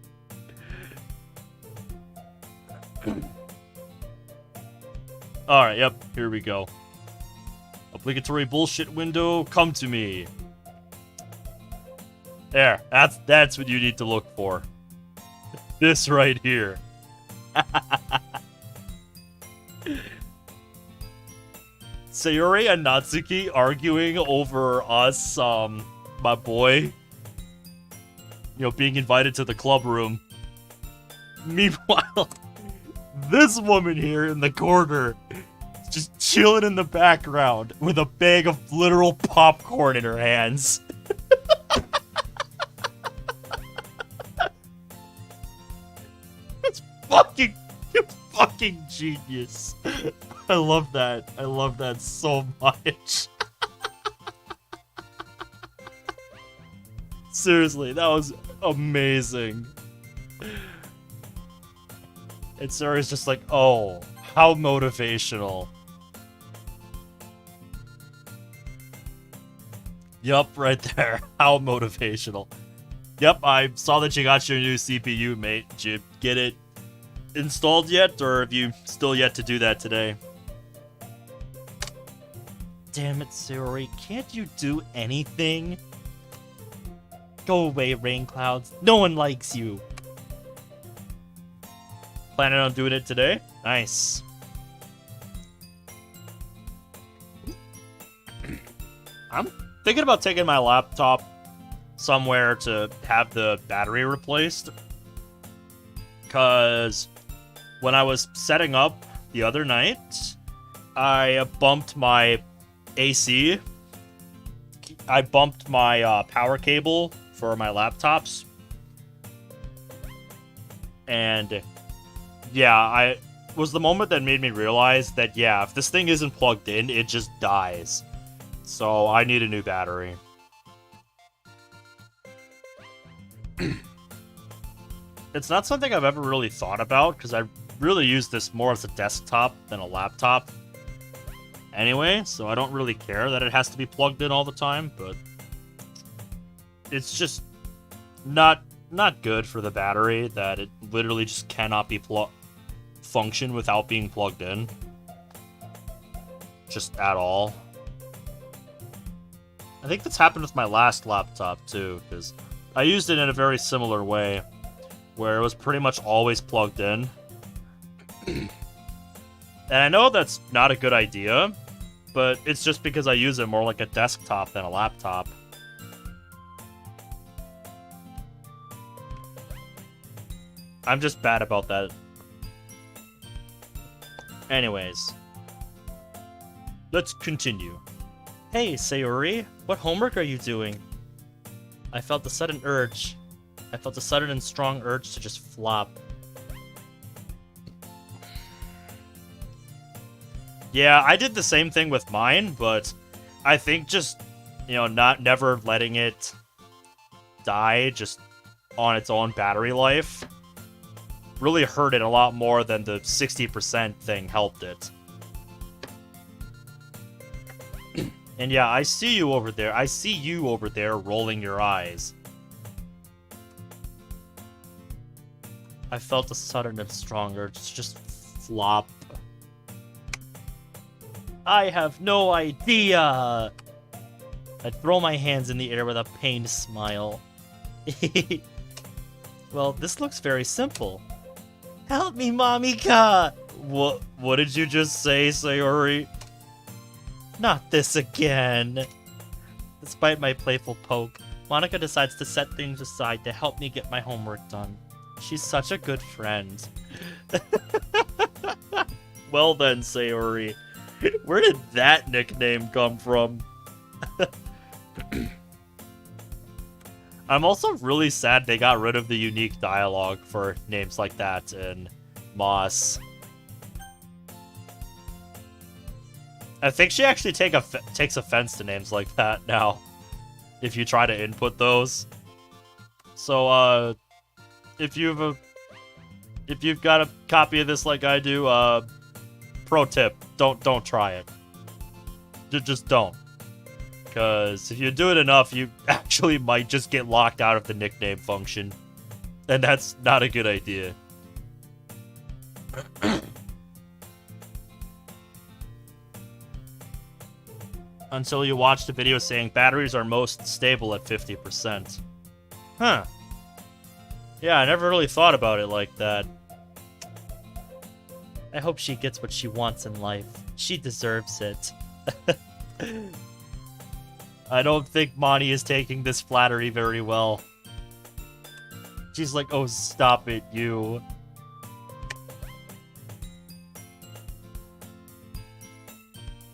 Alright, yep, here we go. Obligatory bullshit window, come to me. There, that's what you need to look for. This right here. Sayori and Natsuki arguing over us, my boy, being invited to the club room. Meanwhile, this woman here in the corner just chilling in the background with a bag of literal popcorn in her hands. It's fucking genius. I love that. I love that so much. Seriously, that was Amazing. And Sayori's just like, oh, how motivational. Yup, right there. How motivational. Yep, I saw that you got your new CPU, mate. Did you get it installed yet, or have you still yet to do that today? Damn it, Sayori. Can't you do anything? Go away, Rain Clouds. No one likes you. Planning on doing it today? Nice. I'm thinking about taking my laptop somewhere to have the battery replaced. Because when I was setting up the other night, I bumped my AC. I bumped my power cable for my laptops. And yeah, it was the moment that made me realize that, yeah, if this thing isn't plugged in, it just dies. So I need a new battery. It's not something I've ever really thought about, because I really use this more as a desktop than a laptop. Anyway, so I don't really care that it has to be plugged in all the time, but it's just not good for the battery that it literally just cannot be function without being plugged in. Just at all. I think that's happened with my last laptop too, because I used it in a very similar way, where it was pretty much always plugged in. And I know that's not a good idea, but it's just because I use it more like a desktop than a laptop. I'm just bad about that. Anyways, let's continue. Hey, Sayori, what homework are you doing? I felt a sudden and strong urge to just flop. Yeah, I did the same thing with mine, but I think just, never letting it die just on its own battery life really hurt it a lot more than the 60% thing helped it. And yeah, I see you over there. I see you over there rolling your eyes. I felt a sudden and strong urge to just flop. I have no idea! I throw my hands in the air with a pained smile. Well, this looks very simple. Help me, Momika! What did you just say, Sayori? Not this again. Despite my playful poke, Monica decides to set things aside to help me get my homework done. She's such a good friend. Well then, Sayori. Where did that nickname come from? I'm also really sad they got rid of the unique dialogue for names like that in Moss. I think she actually takes offense to names like that now, if you try to input those. So, if you've got a copy of this like I do, pro tip: don't try it. Just don't, because if you do it enough, you actually might just get locked out of the nickname function, and that's not a good idea. Until you watched a video saying batteries are most stable at 50%. Huh. Yeah, I never really thought about it like that. I hope she gets what she wants in life. She deserves it. I don't think Monty is taking this flattery very well. She's like, oh, stop it, you.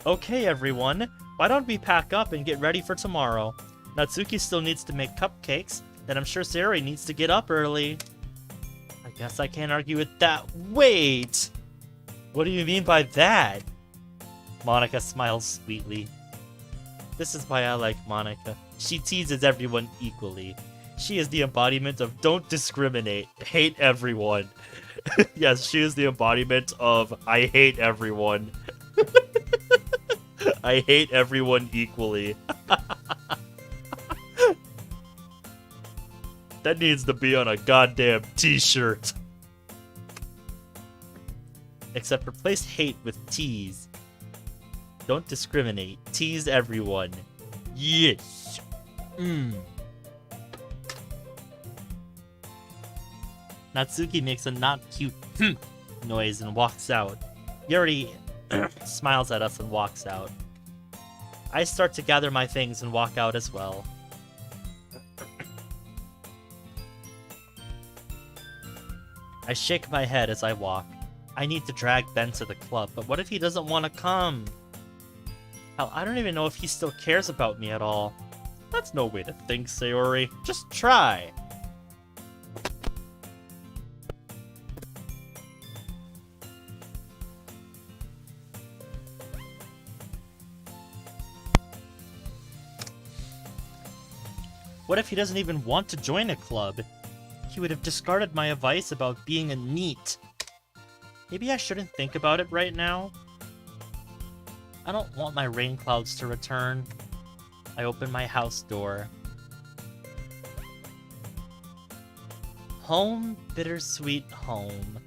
Okay, everyone. Why don't we pack up and get ready for tomorrow? Natsuki still needs to make cupcakes, and I'm sure Sayori needs to get up early. I guess I can't argue with that. Wait! What do you mean by that? Monica smiles sweetly. This is why I like Monica. She teases everyone equally. She is the embodiment of don't discriminate, hate everyone. Yes, she is the embodiment of I hate everyone. I hate everyone equally. That needs to be on a goddamn t-shirt. Except replace hate with tease. Don't discriminate. Tease everyone. Yes. Natsuki makes a not cute noise and walks out. Yuri smiles at us and walks out. I start to gather my things and walk out as well. I shake my head as I walk. I need to drag Ben to the club, but what if he doesn't want to come? Hell, I don't even know if he still cares about me at all. That's no way to think, Sayori. Just try. What if he doesn't even want to join a club? He would have discarded my advice about being a NEET. Maybe I shouldn't think about it right now. I don't want my rain clouds to return. I open my house door. Home, bittersweet home.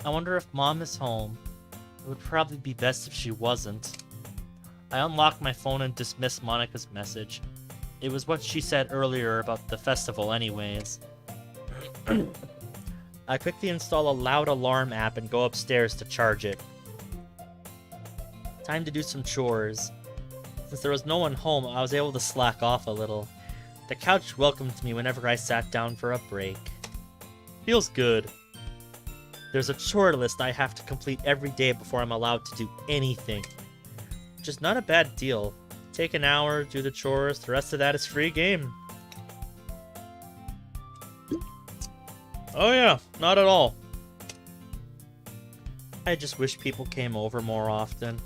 I wonder if Mom is home. It would probably be best if she wasn't. I unlock my phone and dismiss Monica's message. It was what she said earlier about the festival anyways. I quickly install a loud alarm app and go upstairs to charge it. Time to do some chores. Since there was no one home, I was able to slack off a little. The couch welcomed me whenever I sat down for a break. Feels good. There's a chore list I have to complete every day before I'm allowed to do anything. Which is not a bad deal. Take an hour, do the chores, the rest of that is free game. Oh yeah, not at all. I just wish people came over more often.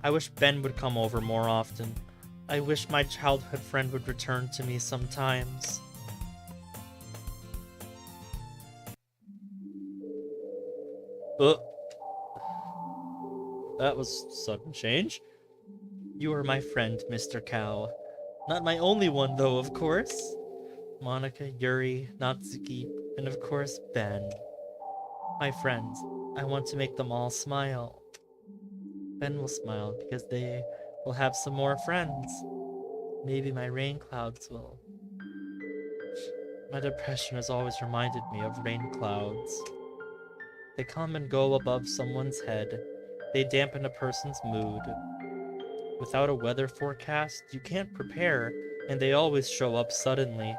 I wish Ben would come over more often. I wish my childhood friend would return to me sometimes. That was sudden change. You are my friend, Mr. Cow. Not my only one, though, of course. Monica, Yuri, Natsuki, and of course, Ben. My friends, I want to make them all smile. Ben will smile because they will have some more friends. Maybe my rain clouds will. My depression has always reminded me of rain clouds. They come and go above someone's head. They dampen a person's mood. Without a weather forecast, you can't prepare, and they always show up suddenly.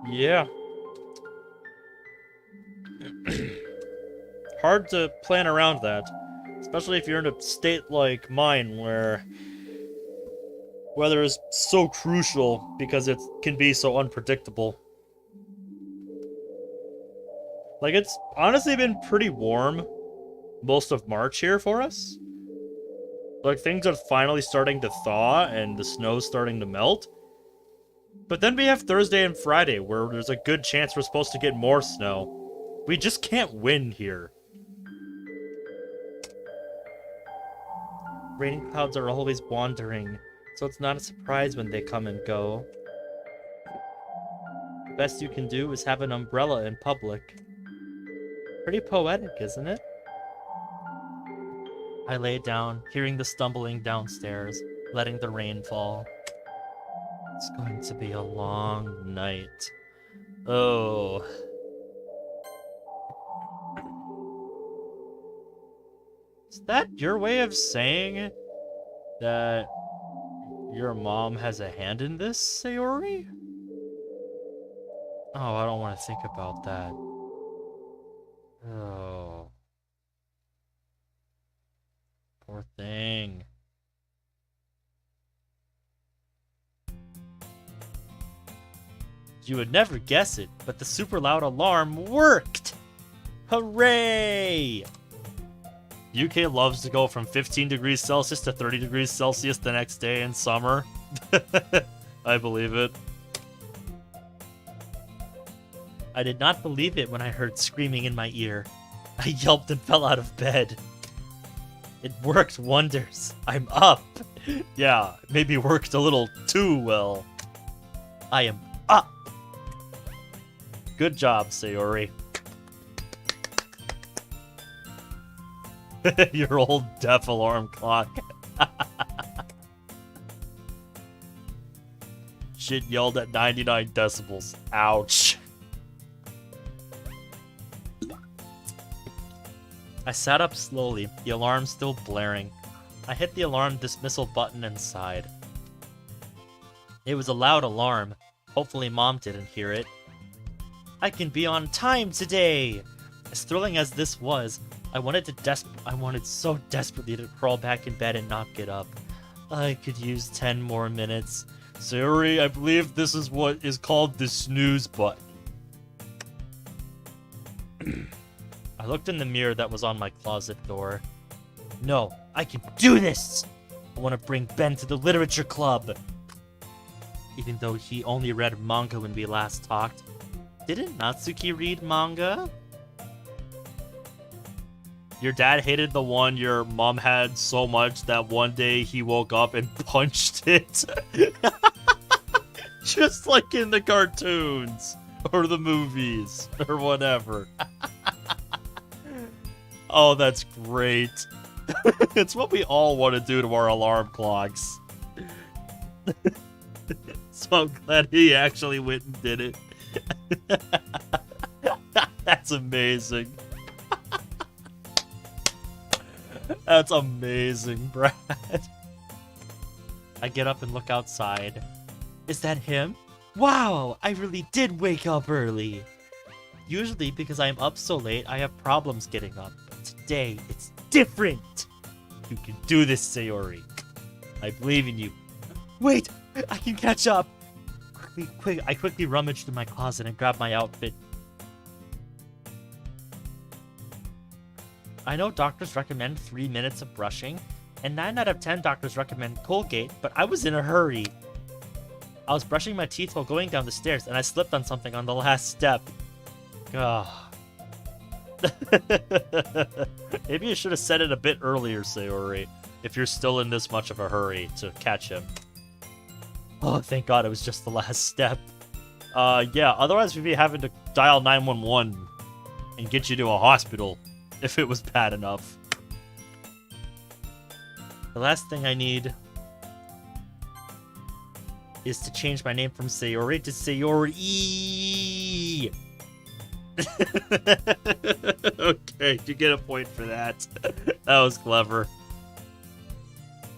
Yeah. Hard to plan around that. Especially if you're in a state like mine, where weather is so crucial because it can be so unpredictable. Like, it's honestly been pretty warm most of March here for us. Like, things are finally starting to thaw and the snow's starting to melt. But then we have Thursday and Friday where there's a good chance we're supposed to get more snow. We just can't win here. Rain clouds are always wandering, so it's not a surprise when they come and go. The best you can do is have an umbrella in public. Pretty poetic, isn't it? I lay down, hearing the stumbling downstairs, letting the rain fall. It's going to be a long night. Oh. Is that your way of saying that your mom has a hand in this, Sayori? Oh, I don't want to think about that. Oh. Poor thing. You would never guess it, but the super loud alarm worked! Hooray! UK loves to go from 15 degrees Celsius to 30 degrees Celsius the next day in summer. I believe it. I did not believe it when I heard screaming in my ear. I yelped and fell out of bed. It worked wonders. I'm up. Yeah, maybe worked a little too well. I am up. Good job, Sayori. Your old deaf alarm clock. Shit yelled at 99 decibels. Ouch. I sat up slowly, the alarm still blaring. I hit the alarm dismissal button and sighed. It was a loud alarm. Hopefully Mom didn't hear it. I can be on time today! As thrilling as this was, I wanted so desperately to crawl back in bed and not get up. I could use 10 more minutes. Sayori, I believe this is what is called the snooze button. I looked in the mirror that was on my closet door. No, I can do this! I want to bring Ben to the literature club! Even though he only read manga when we last talked. Didn't Natsuki read manga? Your dad hated the one your mom had so much that one day he woke up and punched it. Just like in the cartoons or the movies or whatever. Oh, that's great. It's what we all want to do to our alarm clocks. So I'm glad he actually went and did it. That's amazing. That's amazing, Brad. I get up and look outside. Is that him? Wow, I really did wake up early. Usually, because I am up so late, I have problems getting up. But today, it's different. You can do this, Sayori. I believe in you. Wait, I can catch up. I quickly rummaged in my closet and grabbed my outfit. I know doctors recommend 3 minutes of brushing, and 9 out of 10 doctors recommend Colgate, but I was in a hurry. I was brushing my teeth while going down the stairs, and I slipped on something on the last step. Ugh. Maybe you should have said it a bit earlier, Sayori, if you're still in this much of a hurry to catch him. Oh, thank God it was just the last step. Yeah, otherwise we'd be having to dial 911 and get you to a hospital if it was bad enough. The last thing I need is to change my name from Sayori to Sayori. Okay, you get a point for that. That was clever.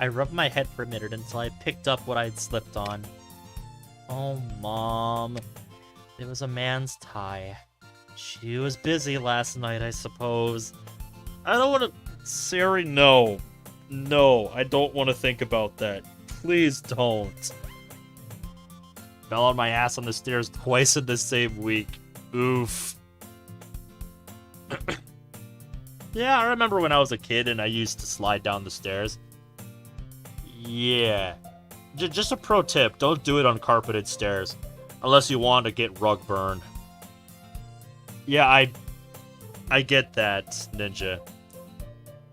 I rubbed my head for a minute until I picked up what I had slipped on. Oh, Mom. It was a man's tie. She was busy last night, I suppose. I don't want to... Sayori, no. No, I don't want to think about that. Please don't. Fell on my ass on the stairs twice in the same week. Oof. Yeah, I remember when I was a kid and I used to slide down the stairs. Yeah. Just a pro tip, don't do it on carpeted stairs. Unless you want to get rug burn. Yeah, I get that, Ninja.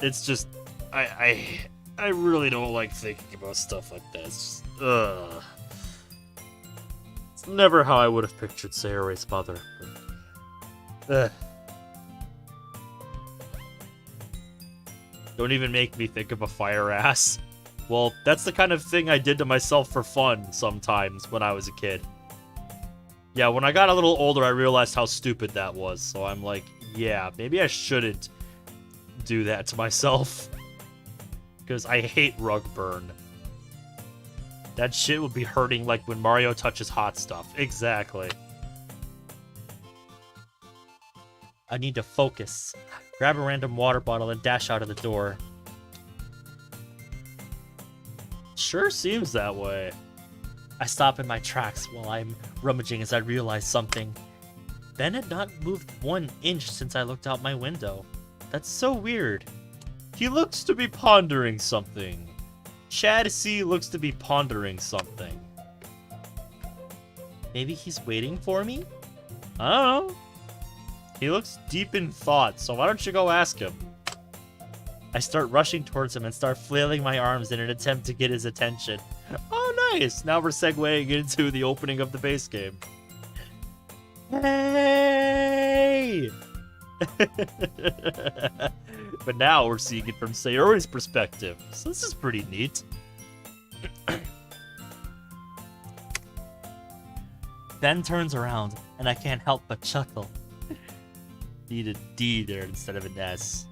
It's just... I really don't like thinking about stuff like this. Ugh. It's never how I would have pictured Sayori's mother. Ugh. Don't even make me think of a fire ass. Well, that's the kind of thing I did to myself for fun sometimes when I was a kid. Yeah, when I got a little older, I realized how stupid that was. So I'm like, yeah, maybe I shouldn't do that to myself. Because I hate rug burn. That shit would be hurting like when Mario touches hot stuff. Exactly. I need to focus. Grab a random water bottle and dash out of the door. Sure seems that way. I stop in my tracks while I'm rummaging as I realize something. Ben had not moved 1 inch since I looked out my window. That's so weird. He looks to be pondering something. Chad C looks to be pondering something. Maybe he's waiting for me? I don't know. He looks deep in thought, so why don't you go ask him? I start rushing towards him and start flailing my arms in an attempt to get his attention. Oh, nice. Now we're segueing into the opening of the base game. Hey! But now we're seeing it from Sayori's perspective, so this is pretty neat. Ben turns around, and I can't help but chuckle. Need a D there instead of an S.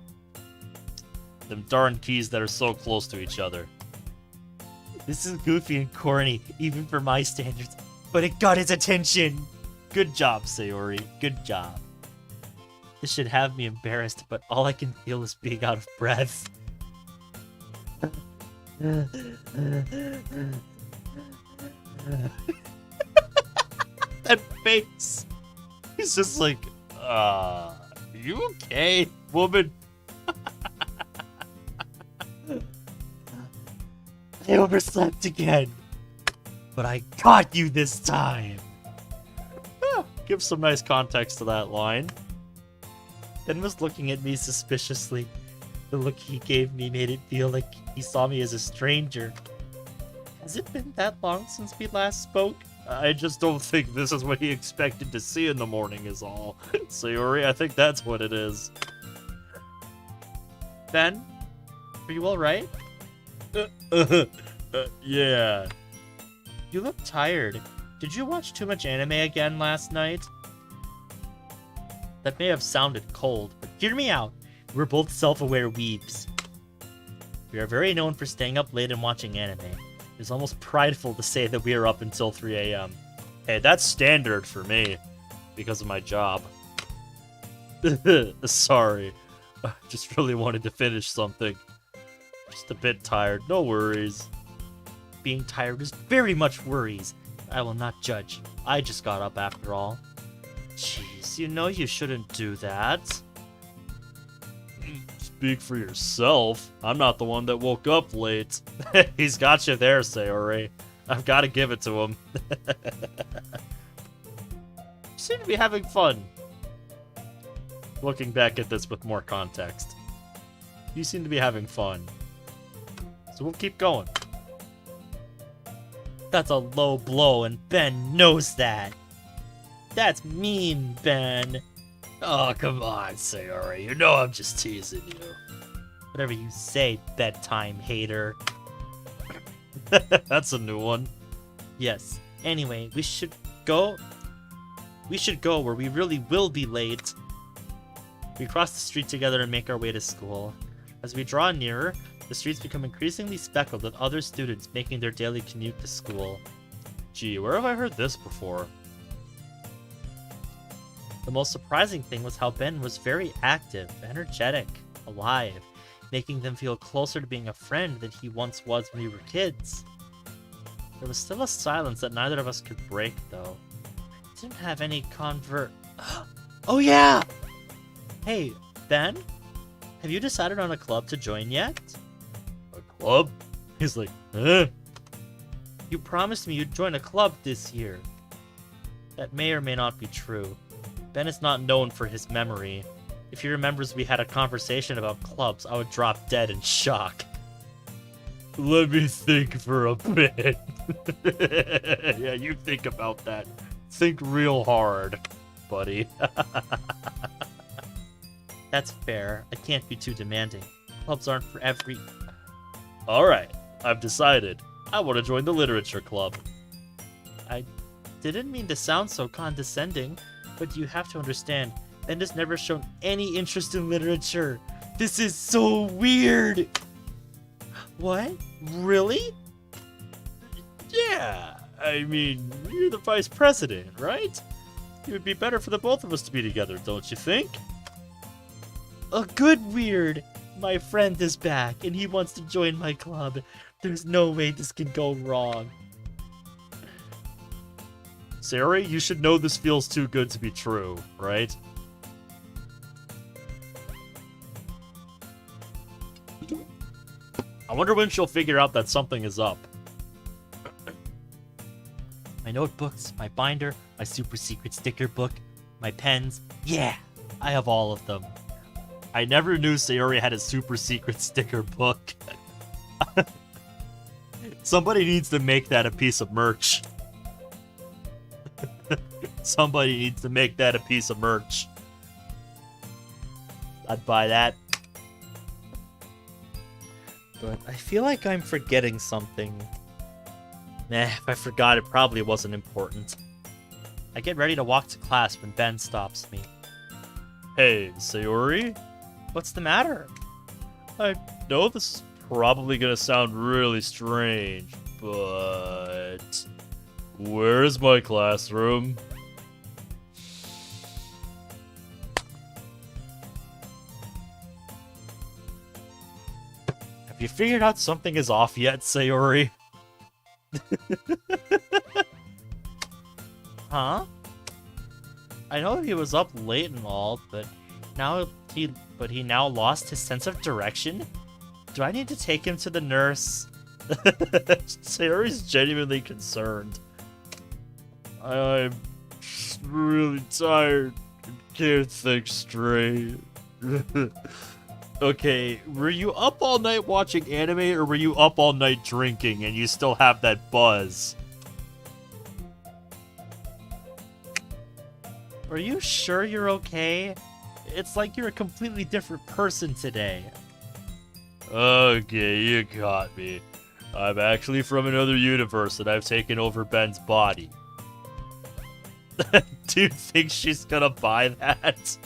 Them darn keys that are so close to each other. This is goofy and corny, even for my standards, but it got his attention. Good job, Sayori. Good job. This should have me embarrassed, but all I can feel is being out of breath. That face. He's just like, you okay, woman? I overslept again, but I caught you this time. Give some nice context to that line. Ben was looking at me suspiciously. The look he gave me made it feel like he saw me as a stranger. Has it been that long since we last spoke? I just don't think this is what he expected to see in the morning is all. Sayori, I think that's what it is. Ben, are you alright? Yeah. You look tired. Did you watch too much anime again last night? That may have sounded cold, but hear me out. We're both self-aware weebs. We are very known for staying up late and watching anime. It's almost prideful to say that we are up until 3 a.m. Hey, that's standard for me because of my job. Sorry. I just really wanted to finish something. Just a bit tired. No worries. Being tired is very much worries. I will not judge. I just got up after all. Jeez, you know you shouldn't do that. Speak for yourself. I'm not the one that woke up late. He's got you there, Sayori. I've got to give it to him. You seem to be having fun. Looking back at this with more context. You seem to be having fun. So we'll keep going. That's a low blow, and Ben knows that. That's mean, Ben. Oh, come on, Sayori. You know I'm just teasing you. Whatever you say, bedtime hater. That's a new one. Yes. Anyway, we should go. We should go where we really will be late. We cross the street together and make our way to school. As we draw nearer, the streets become increasingly speckled with other students making their daily commute to school. Gee, where have I heard this before? The most surprising thing was how Ben was very active, energetic, alive, making them feel closer to being a friend than he once was when we were kids. There was still a silence that neither of us could break, though. Didn't have any Oh yeah! Hey, Ben? Have you decided on a club to join yet? A club? He's like, eh? You promised me you'd join a club this year. That may or may not be true. Ben is not known for his memory. If he remembers we had a conversation about clubs, I would drop dead in shock. Let me think for a bit. Yeah, you think about that. Think real hard, buddy. That's fair. I can't be too demanding. Clubs aren't for every... Alright, I've decided. I want to join the literature club. I didn't mean to sound so condescending, but you have to understand, Ben has never shown any interest in literature. This is so weird! What? Really? Yeah, I mean, you're the vice president, right? It would be better for the both of us to be together, don't you think? A good weird! My friend is back, and he wants to join my club. There's no way this can go wrong. Sayori, you should know this feels too good to be true, right? I wonder when she'll figure out that something is up. My notebooks, my binder, my super secret sticker book. My pens, yeah, I have all of them. I never knew Sayori had a super secret sticker book. Somebody needs to make that a piece of merch. Somebody needs to make that a piece of merch. I'd buy that. But I feel like I'm forgetting something. Nah, if I forgot, it probably wasn't important. I get ready to walk to class when Ben stops me. Hey, Sayori? What's the matter? I know this is probably gonna sound really strange, but... where's my classroom? Have you figured out something is off yet, Sayori? Huh? I know he was up late and all, but he now lost his sense of direction? Do I need to take him to the nurse? Sayori's genuinely concerned. I'm really tired. Can't think straight. Okay, were you up all night watching anime, or were you up all night drinking and you still have that buzz? Are you sure you're okay? It's like you're a completely different person today. Okay, you got me. I'm actually from another universe and I've taken over Ben's body. Do you think she's gonna buy that?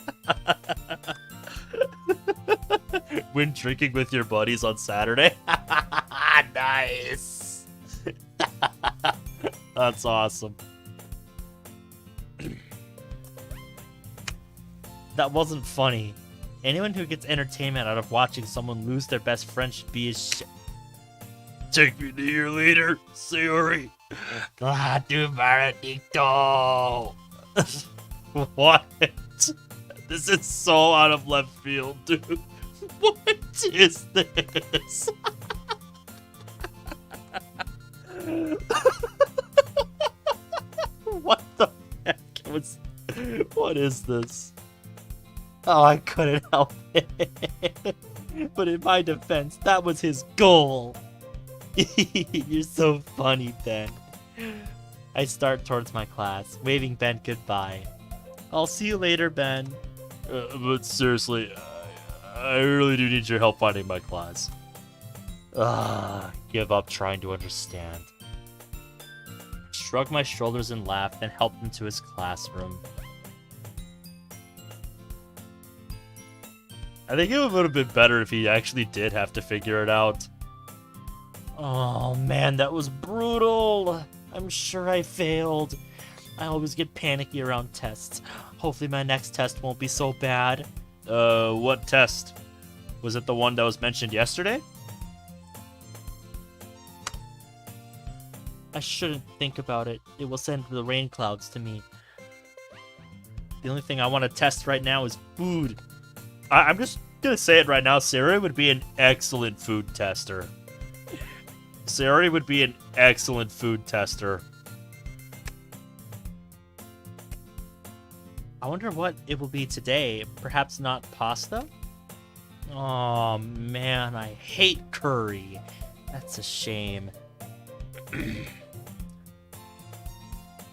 When drinking with your buddies on Saturday? Nice! That's awesome. That wasn't funny. Anyone who gets entertainment out of watching someone lose their best friend should be ashamed. Take me to your leader, Sayori. Claro, Maradito. What? This is so out of left field, dude. What is this? What the heck was... what is this? Oh, I couldn't help it. But in my defense, that was his goal. You're so funny, Ben. I start towards my class, waving Ben goodbye. I'll see you later, Ben. But seriously, I really do need your help finding my class. Give up trying to understand. Shrug my shoulders and laugh, then helped him to his classroom. I think it would have been better if he actually did have to figure it out. Oh man, that was brutal. I'm sure I failed. I always get panicky around tests. Hopefully my next test won't be so bad. What test? Was it the one that was mentioned yesterday? I shouldn't think about it. It will send the rain clouds to me. The only thing I want to test right now is food. I'm just gonna say it right now. Sayori would be an excellent food tester. Sayori would be an excellent food tester. I wonder what it will be today. Perhaps not pasta? Oh man, I hate curry. That's a shame.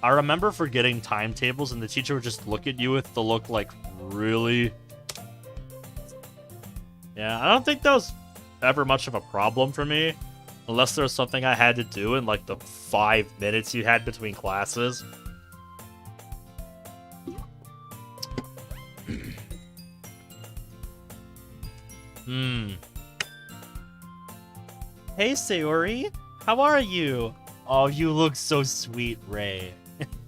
I remember forgetting timetables and the teacher would just look at you with the look like, really? Yeah, I don't think that was ever much of a problem for me. Unless there was something I had to do in like the 5 minutes you had between classes. Hey Sayori, how are you? Oh, you look so sweet, Ray.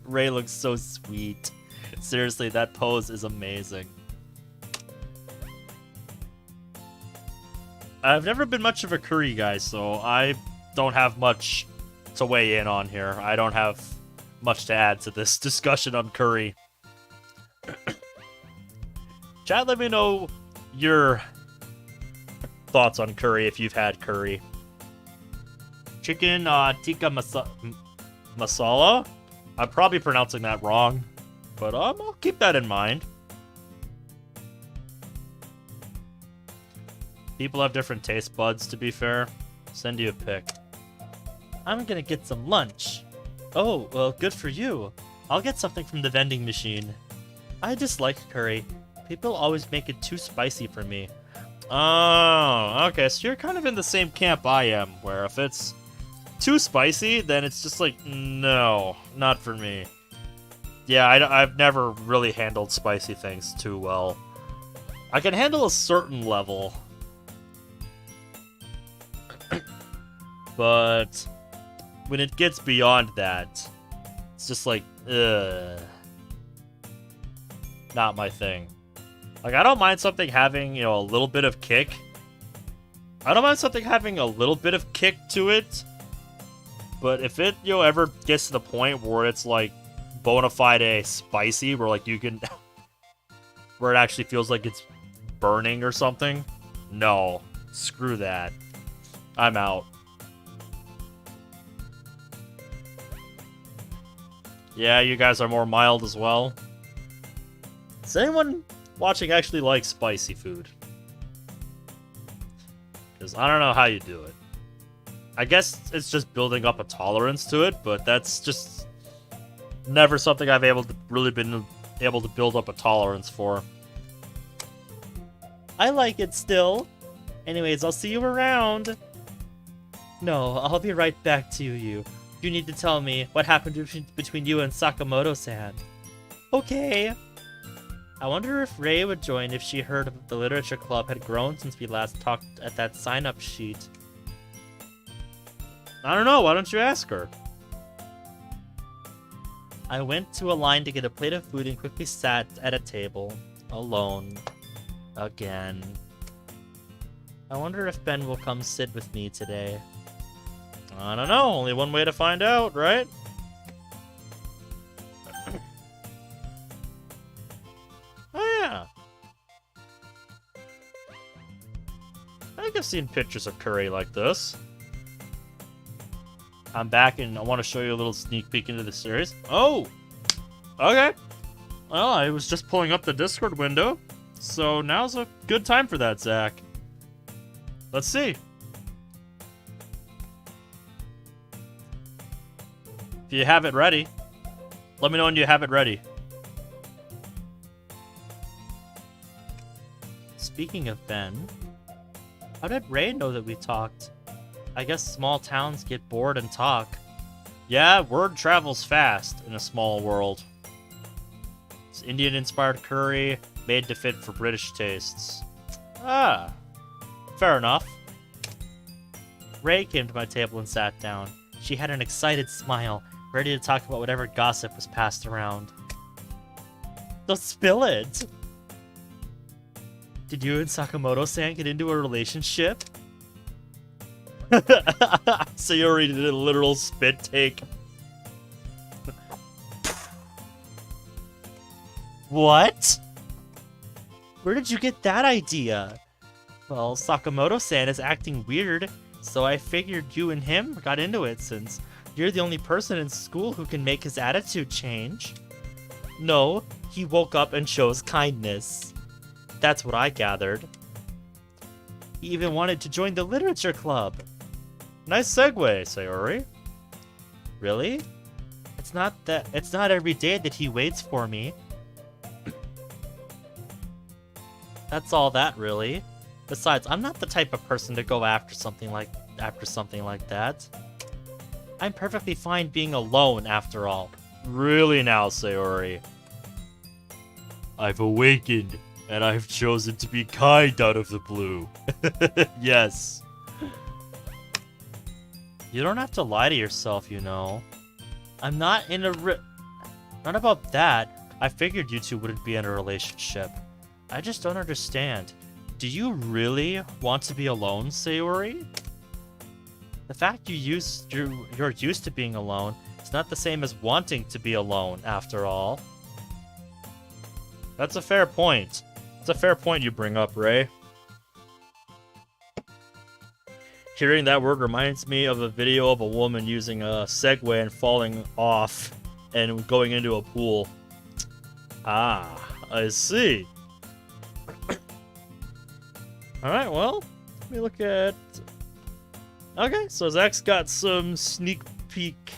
Ray looks so sweet. Seriously, that pose is amazing. I've never been much of a curry guy, so I don't have much to weigh in on here. I don't have much to add to this discussion on curry. Chat, let me know your thoughts on curry if you've had curry. Chicken tikka masala? I'm probably pronouncing that wrong. but I'll keep that in mind. People have different taste buds, to be fair. Send you a pic. I'm gonna get some lunch. Oh, well, good for you. I'll get something from the vending machine. I dislike curry. People always make it too spicy for me. Oh, okay, so you're kind of in the same camp I am, where if it's too spicy, then it's just like, no, not for me. Yeah, I've never really handled spicy things too well. I can handle a certain level. But when it gets beyond that, it's just like, ugh. Not my thing. Like, I don't mind something having, you know, a little bit of kick. I don't mind something having a little bit of kick to it. But if it, you know, ever gets to the point where it's like bona fide spicy, where like you can, where it actually feels like it's burning or something, no, screw that. I'm out. Yeah, you guys are more mild as well. Does anyone watching actually like spicy food? Because I don't know how you do it. I guess it's just building up a tolerance to it, but that's just never something I've really been able to build up a tolerance for. I like it still. Anyways, I'll see you around. No, I'll be right back to you. You need to tell me what happened between you and Sakamoto-san. Okay. I wonder if Rei would join if she heard the literature club had grown since we last talked at that sign-up sheet. I don't know, why don't you ask her? I went to a line to get a plate of food and quickly sat at a table, alone. Again. I wonder if Ben will come sit with me today. I don't know, only one way to find out, right? Oh yeah. I think I've seen pictures of curry like this. I'm back and I want to show you a little sneak peek into the series. Oh! Okay. Well, I was just pulling up the Discord window, so now's a good time for that, Zach. Let's see. If you have it ready, let me know when you have it ready. Speaking of Ben, how did Rei know that we talked? I guess small towns get bored and talk. Yeah, word travels fast in a small world. It's Indian-inspired curry, made to fit for British tastes. Ah, fair enough. Rei came to my table and sat down. She had an excited smile, ready to talk about whatever gossip was passed around. Don't spill it! Did you and Sakamoto-san get into a relationship? Sayori did a literal spit take. What? Where did you get that idea? Well, Sakamoto-san is acting weird, so I figured you and him got into it since you're the only person in school who can make his attitude change. No, he woke up and shows kindness. That's what I gathered. He even wanted to join the literature club. Nice segue, Sayori. Really? It's not every day that he waits for me. That's all that, really. Besides, I'm not the type of person to go after something like that. I'm perfectly fine being alone, after all. Really now, Sayori. I've awakened, and I've chosen to be kind out of the blue. Yes. You don't have to lie to yourself, you know. I'm not in a Not about that. I figured you two wouldn't be in a relationship. I just don't understand. Do you really want to be alone, Sayori? The fact you're used to being alone is not the same as wanting to be alone, after all. That's a fair point. It's a fair point you bring up, Rei. Hearing that word reminds me of a video of a woman using a Segway and falling off and going into a pool. Ah, I see. Alright, well, let me look at... Okay, so Zach's got some sneak peek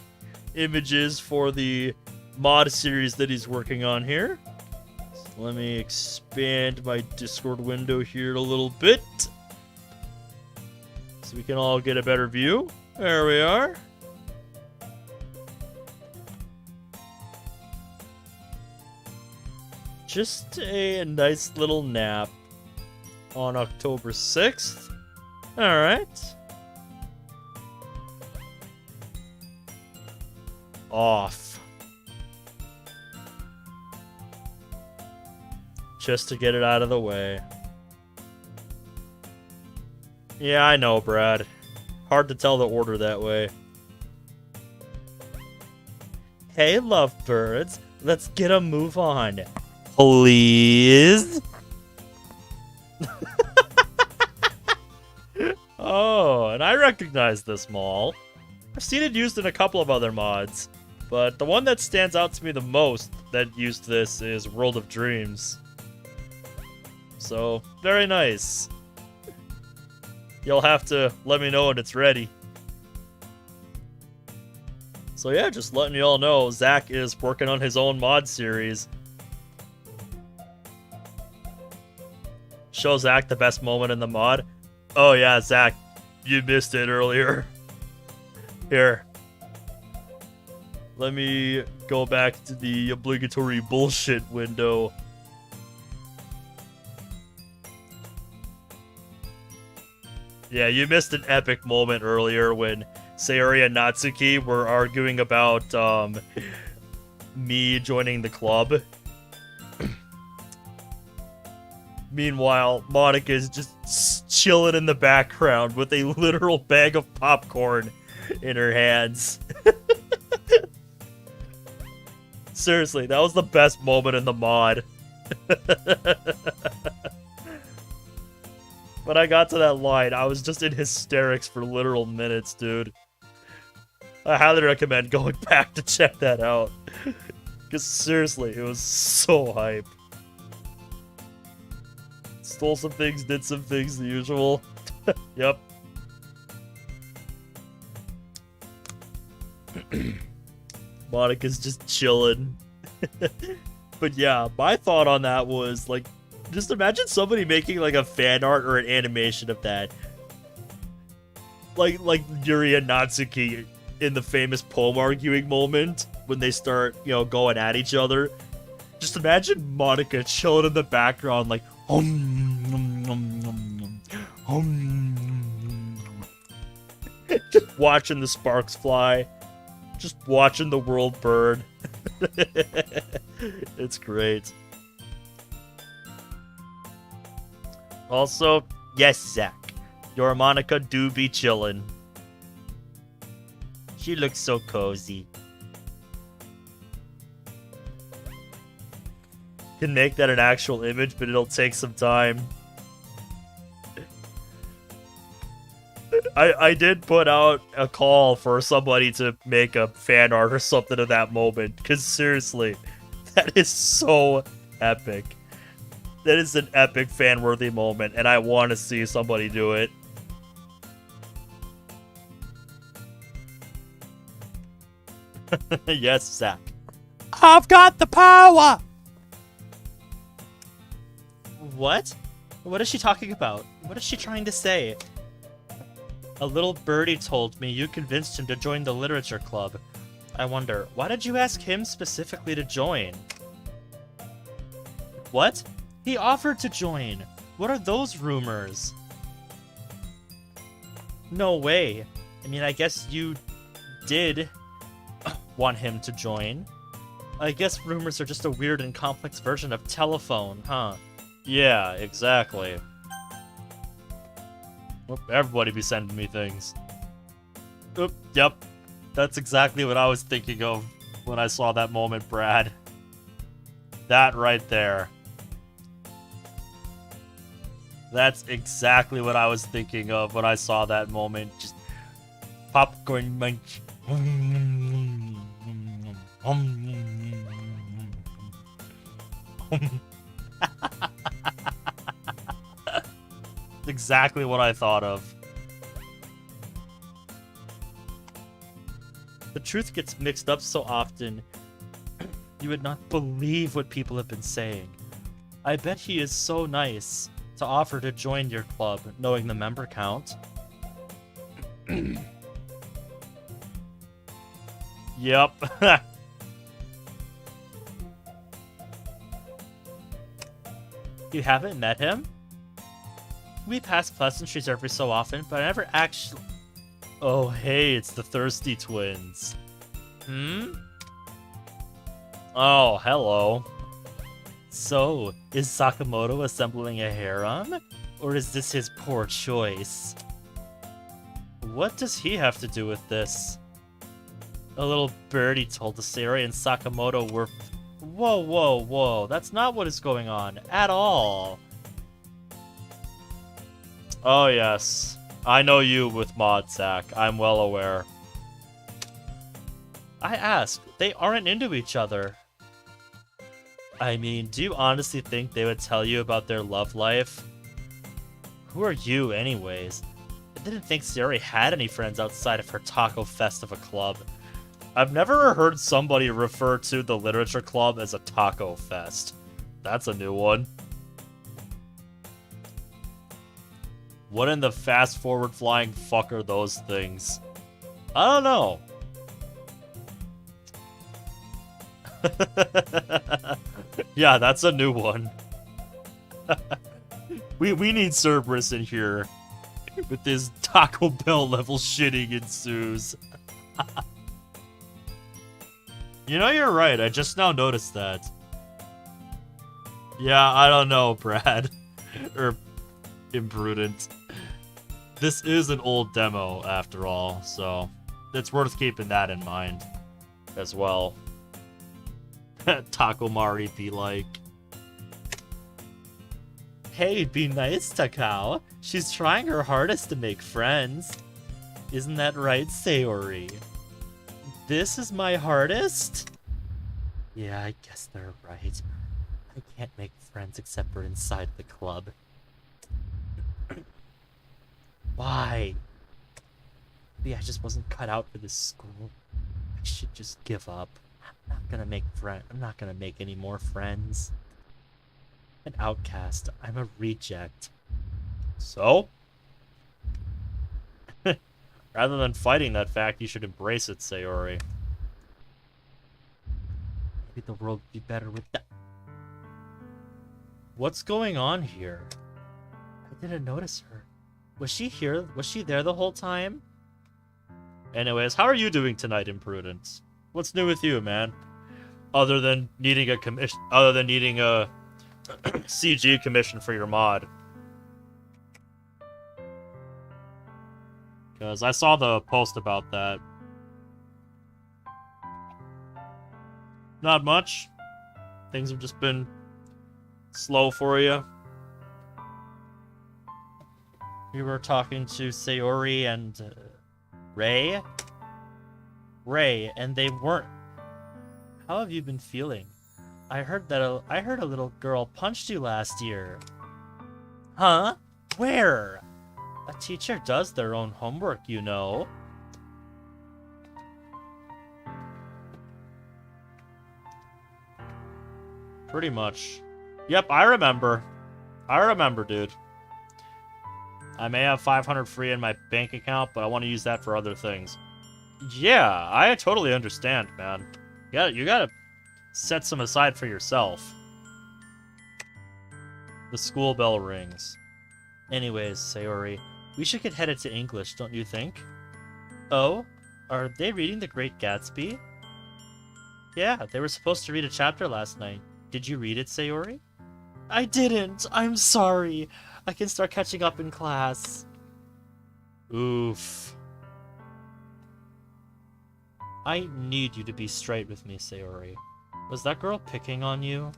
images for the mod series that he's working on here. So let me expand my Discord window here a little bit, so we can all get a better view. There we are. Just a nice little nap on October 6th. Alright. Off. Just to get it out of the way. Yeah, I know, Brad. Hard to tell the order that way. Hey, lovebirds. Let's get a move on. Please? Oh, and I recognize this mall. I've seen it used in a couple of other mods, but the one that stands out to me the most that used this is World of Dreams. So, very nice. You'll have to let me know when it's ready. So yeah, just letting you all know, Zach is working on his own mod series. Show Zach the best moment in the mod. Oh yeah, Zach, you missed it earlier. Here. Let me go back to the obligatory bullshit window. Yeah, you missed an epic moment earlier when Sayori and Natsuki were arguing about me joining the club. Meanwhile, Monica's just chilling in the background with a literal bag of popcorn in her hands. Seriously, that was the best moment in the mod. When I got to that line, I was just in hysterics for literal minutes, dude. I highly recommend going back to check that out. Because seriously, it was so hype. Stole some things, did some things, the usual. Yep. Monica's just chilling. But yeah, my thought on that was, like, just imagine somebody making, like, a fan art or an animation of that. Like Yuri and Natsuki in the famous poem arguing moment when they start, you know, going at each other. Just imagine Monica chilling in the background, like, just watching the sparks fly. Just watching the world burn. It's great. Also, yes, Zach, your Monica do be chillin'. She looks so cozy. Can make that an actual image, but it'll take some time. I did put out a call for somebody to make a fan art or something of that moment, because seriously, that is so epic. That is an epic fan-worthy moment, and I want to see somebody do it. Yes, Zach. I've got the power! What? What is she talking about? What is she trying to say? A little birdie told me you convinced him to join the literature club. I wonder, why did you ask him specifically to join? What? He offered to join. What are those rumors? No way. I mean, I guess you did want him to join. I guess rumors are just a weird and complex version of telephone, huh? Yeah, exactly. Oop, everybody be sending me things. Oop, yep. That's exactly what I was thinking of when I saw that moment, Brad. That right there. That's exactly what I was thinking of when I saw that moment. Just popcorn munch. Exactly what I thought of. The truth gets mixed up so often, you would not believe what people have been saying. I bet he is so nice to offer to join your club, knowing the member count. Yep. You haven't met him? We pass pleasantries every so often, but I never actually... Oh, hey, it's the Thirsty Twins. Hmm? Oh, hello. So, is Sakamoto assembling a harem? Or is this his poor choice? What does he have to do with this? A little birdie told us Sayori and Sakamoto were... Whoa, whoa, whoa. That's not what is going on at all. Oh, yes. I know you with Mod Sack. I'm well aware. I asked. They aren't into each other. I mean, do you honestly think they would tell you about their love life? Who are you, anyways? I didn't think Sayori had any friends outside of her Taco Fest of a club. I've never heard somebody refer to the literature club as a taco fest. That's a new one. What in the fast-forward flying fuck are those things? I don't know. Yeah, that's a new one. we need Cerberus in here with this Taco Bell level shitting ensues. You know, you're right. I just now noticed that. Yeah, I don't know, Brad. Or Imprudent. This is an old demo, after all, so it's worth keeping that in mind as well. Taco Mari be like... Hey, be nice, Takao. She's trying her hardest to make friends. Isn't that right, Sayori? This is my hardest? Yeah, I guess they're right. I can't make friends except for inside the club. Why? Maybe I just wasn't cut out for this school. I should just give up. I'm not gonna make any more friends. An outcast. I'm a reject. So? Rather than fighting that fact, you should embrace it, Sayori. Maybe the world would be better with that. What's going on here? I didn't notice her. Was she here? Was she there the whole time? Anyways, how are you doing tonight, Imprudence? What's new with you, man? Other than needing a CG commission for your mod. Because I saw the post about that. Not much. Things have just been slow for you. We were talking to Sayori and Ray, and they weren't. How have you been feeling? I heard a little girl punched you last year. Huh? Where? A teacher does their own homework, you know. Pretty much. Yep, I remember. Dude. I may have 500 free in my bank account, but I want to use that for other things. Yeah, I totally understand, man. You gotta set some aside for yourself. The school bell rings. Anyways, Sayori, we should get headed to English, don't you think? Oh? Are they reading The Great Gatsby? Yeah, they were supposed to read a chapter last night. Did you read it, Sayori? I didn't! I'm sorry! I can start catching up in class. Oof. I need you to be straight with me, Sayori. Was that girl picking on you?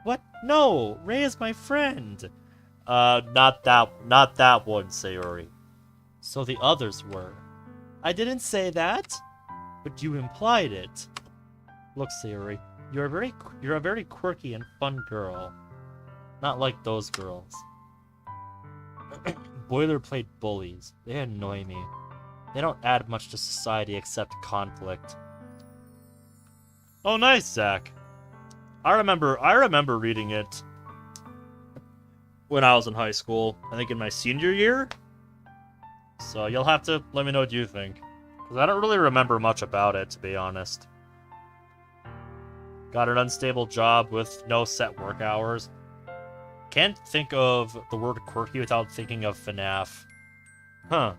What? No! Ray is my friend! Not that one, Sayori. So the others were. I didn't say that, but you implied it. Look, Sayori, You're a very quirky and fun girl. Not like those girls. Boilerplate bullies. They annoy me. They don't add much to society except conflict. Oh, nice, Zach. I remember reading it when I was in high school. I think in my senior year. So you'll have to let me know what you think. Because I don't really remember much about it, to be honest. Got an unstable job with no set work hours. Can't think of the word quirky without thinking of FNAF. Huh.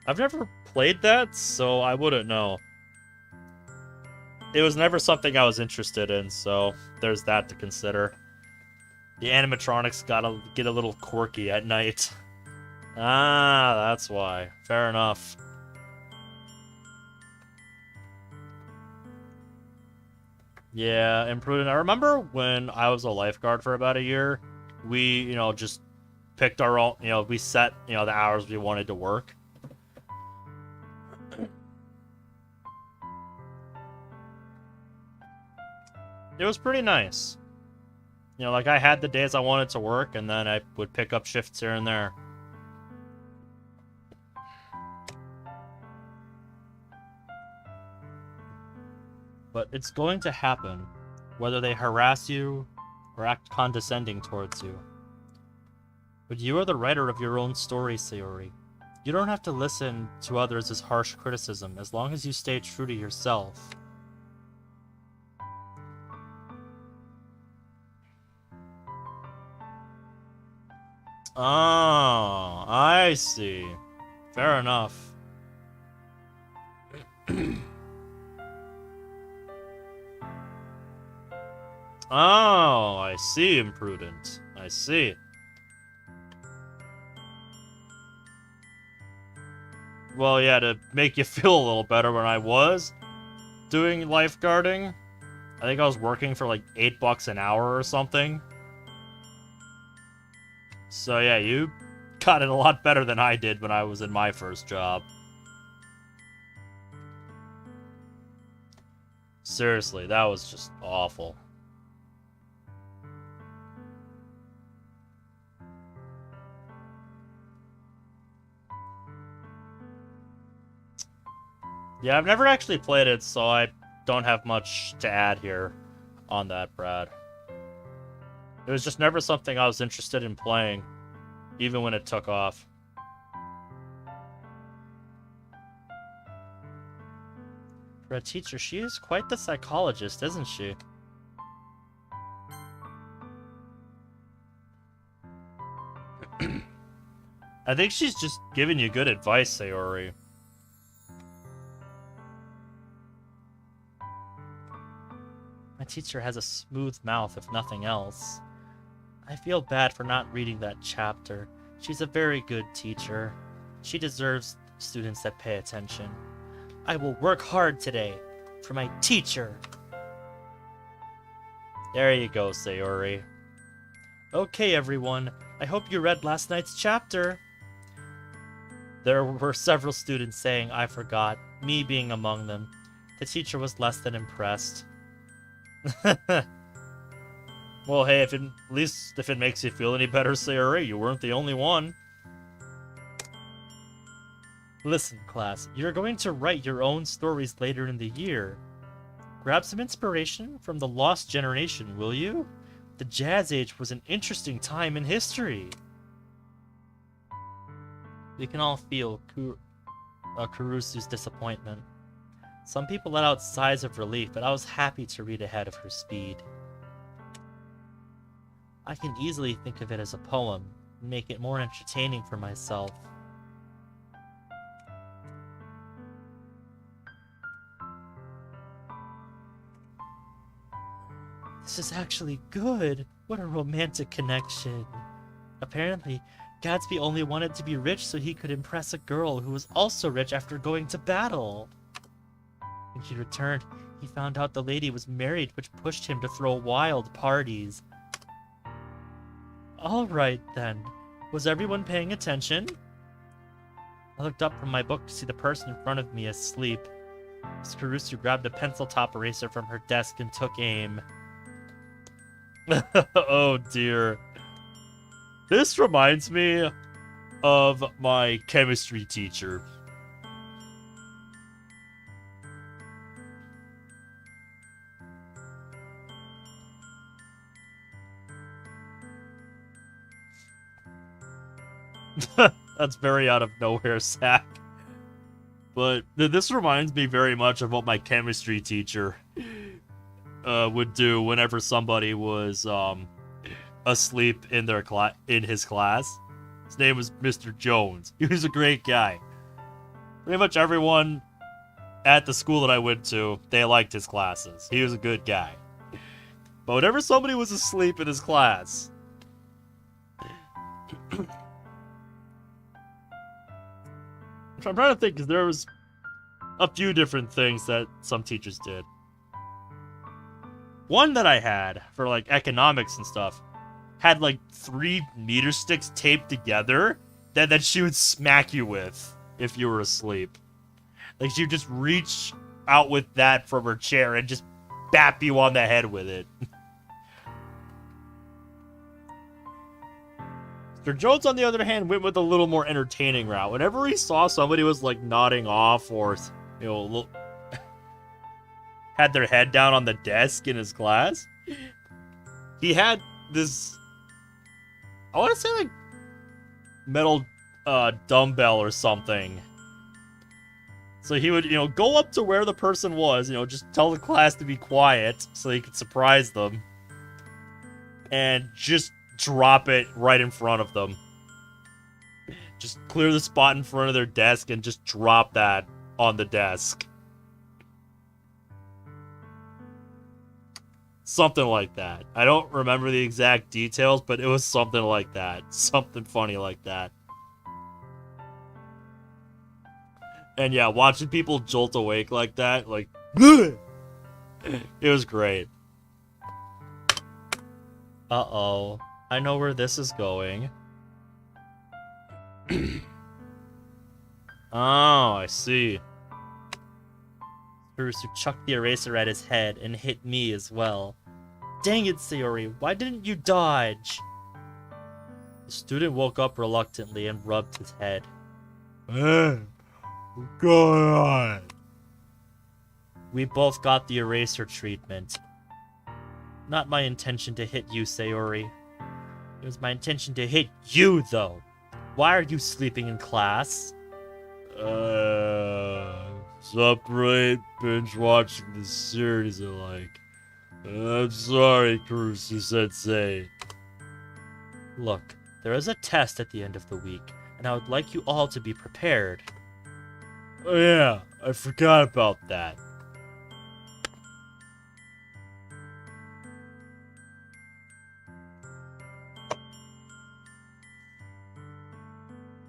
I've never played that, so I wouldn't know. It was never something I was interested in, so there's that to consider. The animatronics gotta get a little quirky at night. Ah, that's why. Fair enough. Yeah, imprudent. I remember when I was a lifeguard for about a year, we, just picked our own, we set, the hours we wanted to work. It was pretty nice. Like I had the days I wanted to work, and then I would pick up shifts here and there. But it's going to happen, whether they harass you or act condescending towards you. But you are the writer of your own story, Sayori. You don't have to listen to others' harsh criticism as long as you stay true to yourself. Oh, I see. Fair enough. Oh, I see, imprudent. I see. Well, yeah, to make you feel a little better, when I was doing lifeguarding, I think I was working for like $8 an hour or something. So yeah, you got it a lot better than I did when I was in my first job. Seriously, that was just awful. Yeah, I've never actually played it, so I don't have much to add here on that, Brad. It was just never something I was interested in playing, even when it took off. For a teacher, she is quite the psychologist, isn't she? I think she's just giving you good advice, Sayori. My teacher has a smooth mouth, if nothing else. I feel bad for not reading that chapter. She's a very good teacher. She deserves students that pay attention. I will work hard today for my teacher. There you go, Sayori. Okay, everyone. I hope you read last night's chapter. There were several students saying I forgot, me being among them. The teacher was less than impressed. Well, hey, at least if it makes you feel any better, Sayori, you weren't the only one. Listen, class, you're going to write your own stories later in the year. Grab some inspiration from the Lost Generation, will you? The Jazz Age was an interesting time in history. We can all feel Kurusu's disappointment. Some people let out sighs of relief, but I was happy to read ahead of her speed. I can easily think of it as a poem and make it more entertaining for myself. This is actually good. What a romantic connection. Apparently, Gatsby only wanted to be rich so he could impress a girl who was also rich after going to battle. When he returned, he found out the lady was married, which pushed him to throw wild parties. Alright then. Was everyone paying attention? I looked up from my book to see the person in front of me asleep. Kurusu grabbed a pencil top eraser from her desk and took aim. Oh dear. This reminds me of my chemistry teacher. That's very out of nowhere, Zach. But this reminds me very much of what my chemistry teacher would do whenever somebody was asleep in his class. His name was Mr. Jones. He was a great guy. Pretty much everyone at the school that I went to, they liked his classes. He was a good guy. But whenever somebody was asleep in his class, I'm trying to think, because there was a few different things that some teachers did. One that I had for like economics and stuff had like 3 meter sticks taped together that she would smack you with if you were asleep. Like she would just reach out with that from her chair and just bap you on the head with it. Mr. Jones, on the other hand, went with a little more entertaining route. Whenever he saw somebody was like nodding off or, you know, had their head down on the desk in his class, he had this, I want to say like metal dumbbell or something. So he would, you know, go up to where the person was, you know, just tell the class to be quiet so he could surprise them, and just drop it right in front of them. Just clear the spot in front of their desk and just drop that on the desk. Something like that. I don't remember the exact details, but it was something like that. Something funny like that. And yeah, watching people jolt awake like that, like, it was great. Uh-oh. I know where this is going. Oh, I see. Kurusu chucked the eraser at his head and hit me as well. Dang it, Sayori, why didn't you dodge? The student woke up reluctantly and rubbed his head. What's going on? We both got the eraser treatment. Not my intention to hit you, Sayori. It was my intention to hit you, though. Why are you sleeping in class? Separate binge watching the series I like. I'm sorry, Kurusu-sensei. Look, there is a test at the end of the week, and I would like you all to be prepared. Oh yeah, I forgot about that.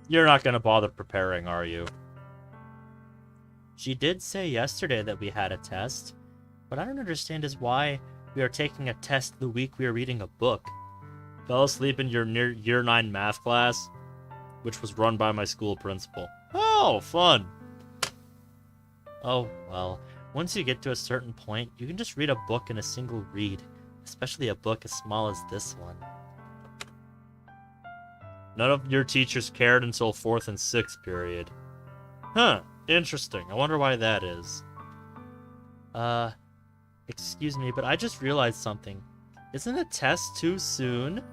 You're not gonna bother preparing, are you? She did say yesterday that we had a test, but I don't understand is why we are taking a test the week we are reading a book. Fell asleep in your year 9 math class, which was run by my school principal. Oh, fun. Oh, well, once you get to a certain point, you can just read a book in a single read, especially a book as small as this one. None of your teachers cared until 4th and 6th period. Huh, interesting. I wonder why that is. Excuse me, but I just realized something. Isn't a test too soon?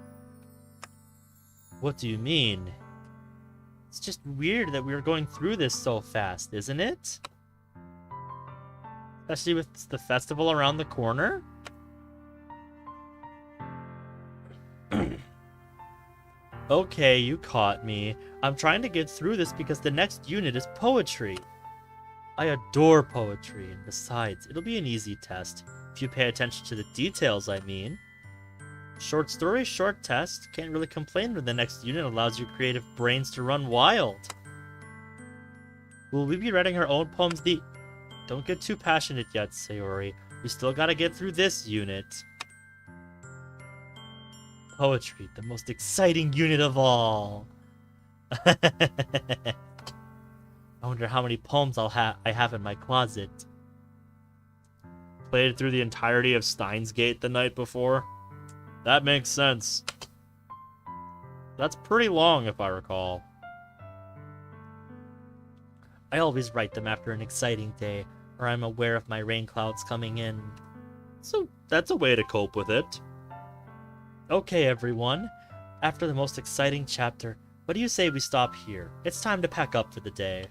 What do you mean? It's just weird that we are going through this so fast, isn't it? Especially with the festival around the corner? Okay, you caught me. I'm trying to get through this because the next unit is poetry. I adore poetry, and besides, it'll be an easy test. If you pay attention to the details, I mean. Short story, short test. Can't really complain when the next unit allows your creative brains to run wild. Will we be writing our own poems? Don't get too passionate yet, Sayori. We still gotta get through this unit. Poetry, the most exciting unit of all. I wonder how many poems I have in my closet. played through the entirety of Steins Gate the night before. That makes sense. That's pretty long, if I recall. I always write them after an exciting day, or I'm aware of my rain clouds coming in. So that's a way to cope with it. Okay, everyone. After the most exciting chapter, what do you say we stop here? It's time to pack up for the day.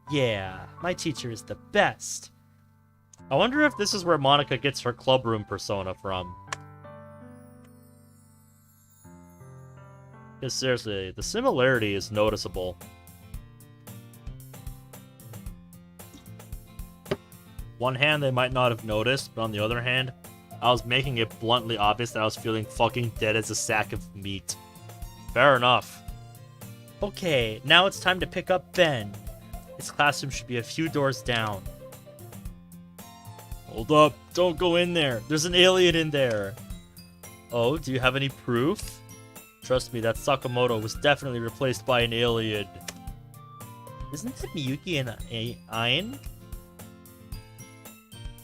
Yeah, my teacher is the best. I wonder if this is where Monica gets her clubroom persona from. Because seriously, the similarity is noticeable. One hand, they might not have noticed, but on the other hand, I was making it bluntly obvious that I was feeling fucking dead as a sack of meat. Fair enough. Okay, now it's time to pick up Ben. His classroom should be a few doors down. Hold up, don't go in there. There's an alien in there. Oh, do you have any proof? Trust me, that Sakamoto was definitely replaced by an alien. Isn't that Miyuki and Ain?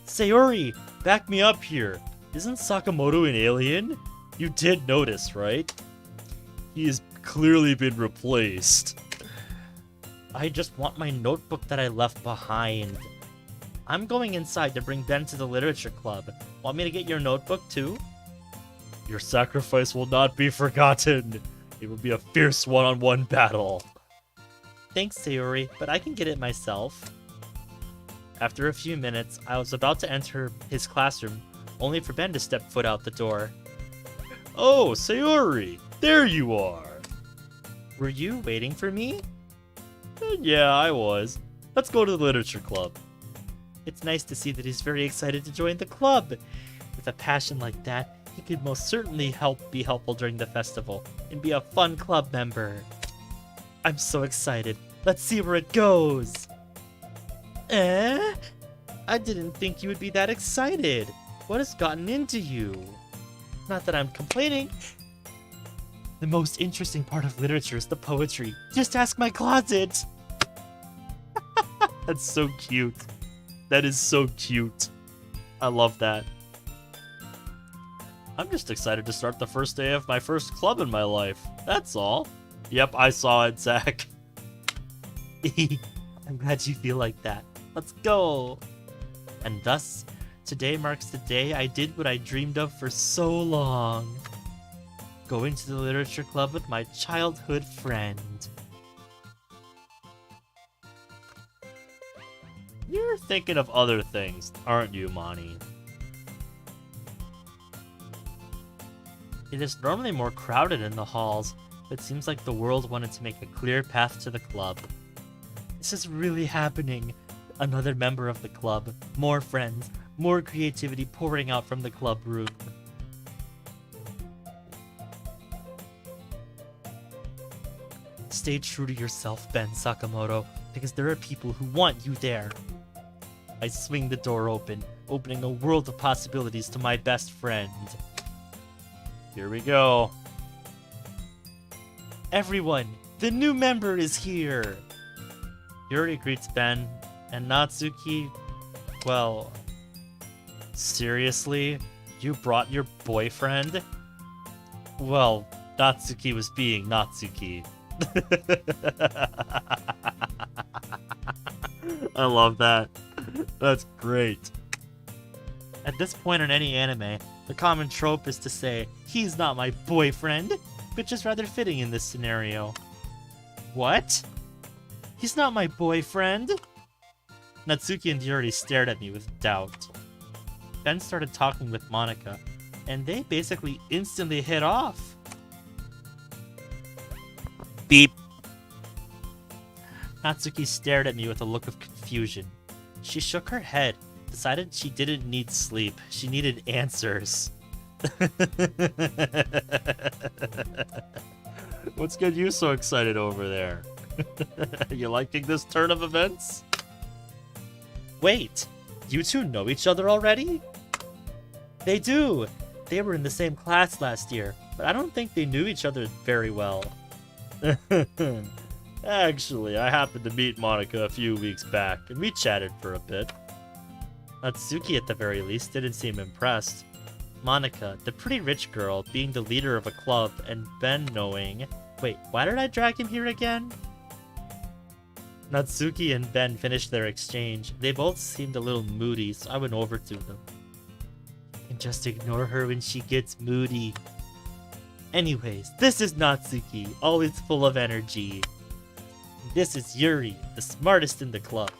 Sayori, back me up here. Isn't Sakamoto an alien? You did notice, right? He has clearly been replaced. I just want my notebook that I left behind. I'm going inside to bring Ben to the literature club. Want me to get your notebook too? Your sacrifice will not be forgotten. It will be a fierce one-on-one battle. Thanks, Sayori, but I can get it myself. After a few minutes, I was about to enter his classroom, only for Ben to step foot out the door. Oh, Sayori! There you are! Were you waiting for me? Yeah, I was. Let's go to the literature club. It's nice to see that he's very excited to join the club. With a passion like that, he could most certainly be helpful during the festival and be a fun club member. I'm so excited. Let's see where it goes. I didn't think you would be that excited. What has gotten into you? Not that I'm complaining. The most interesting part of literature is the poetry. Just ask my closet. That's so cute. That is so cute. I love that. I'm just excited to start the first day of my first club in my life. That's all. Yep, I saw it, Zach. I'm glad you feel like that. Let's go! And thus, today marks the day I did what I dreamed of for so long. Going to the literature club with my childhood friend. You're thinking of other things, aren't you, Mani? It is normally more crowded in the halls, but it seems like the world wanted to make a clear path to the club. This is really happening. Another member of the club, more friends, more creativity pouring out from the club room. Stay true to yourself, Ben Sakamoto, because there are people who want you there. I swing the door open, opening a world of possibilities to my best friend. Here we go. Everyone, the new member is here! Yuri greets Ben, and Natsuki, well, seriously? You brought your boyfriend? Well, Natsuki was being Natsuki. I love that. That's great. At this point in any anime, the common trope is to say, he's not my boyfriend, which is rather fitting in this scenario. What? He's not my boyfriend? Natsuki and Yuri stared at me with doubt. Ben started talking with Monica, and they basically instantly hit off. Beep. Natsuki stared at me with a look of confusion. She shook her head, decided she didn't need sleep, she needed answers. What's got you so excited over there? You liking this turn of events? Wait, you two know each other already? They do. They were in the same class last year, but I don't think they knew each other very well. Actually, I happened to meet Monica a few weeks back, and we chatted for a bit. Natsuki, at the very least, didn't seem impressed. Monica, the pretty rich girl, being the leader of a club, and Ben knowing... Wait, why did I drag him here again? Natsuki and Ben finished their exchange. They both seemed a little moody, so I went over to them. You can just ignore her when she gets moody. Anyways, this is Natsuki, always full of energy. This is Yuri, the smartest in the club.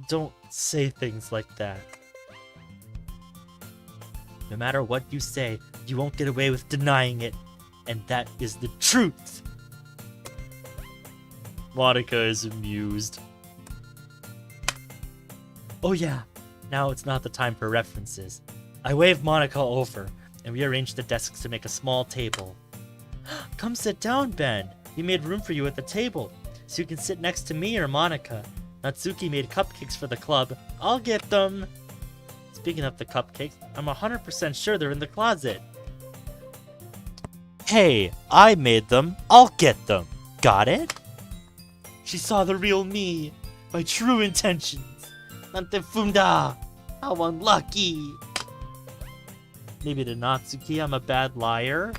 Don't say things like that. No matter what you say, you won't get away with denying it. And that is the truth. Monica is amused. Oh yeah, now it's not the time for references. I waved Monica over, and we arranged the desks to make a small table. Come sit down, Ben. We made room for you at the table, so you can sit next to me or Monica. Natsuki made cupcakes for the club. I'll get them. Speaking of the cupcakes, I'm 100% sure they're in the closet. Hey, I made them. I'll get them. Got it? She saw the real me. My true intentions. Nantefunda. How unlucky. Maybe to Natsuki I'm a bad liar.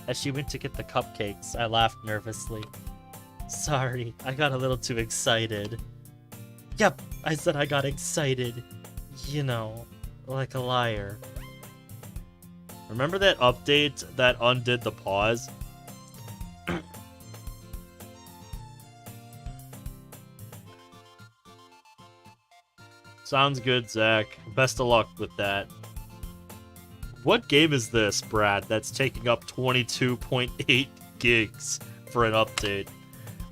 As she went to get the cupcakes, I laughed nervously. Sorry, I got a little too excited. Yep, I said I got excited. You know, like a liar. Remember that update that undid the pause? Sounds good, Zach. Best of luck with that. What game is this, Brad, that's taking up 22.8 gigs for an update?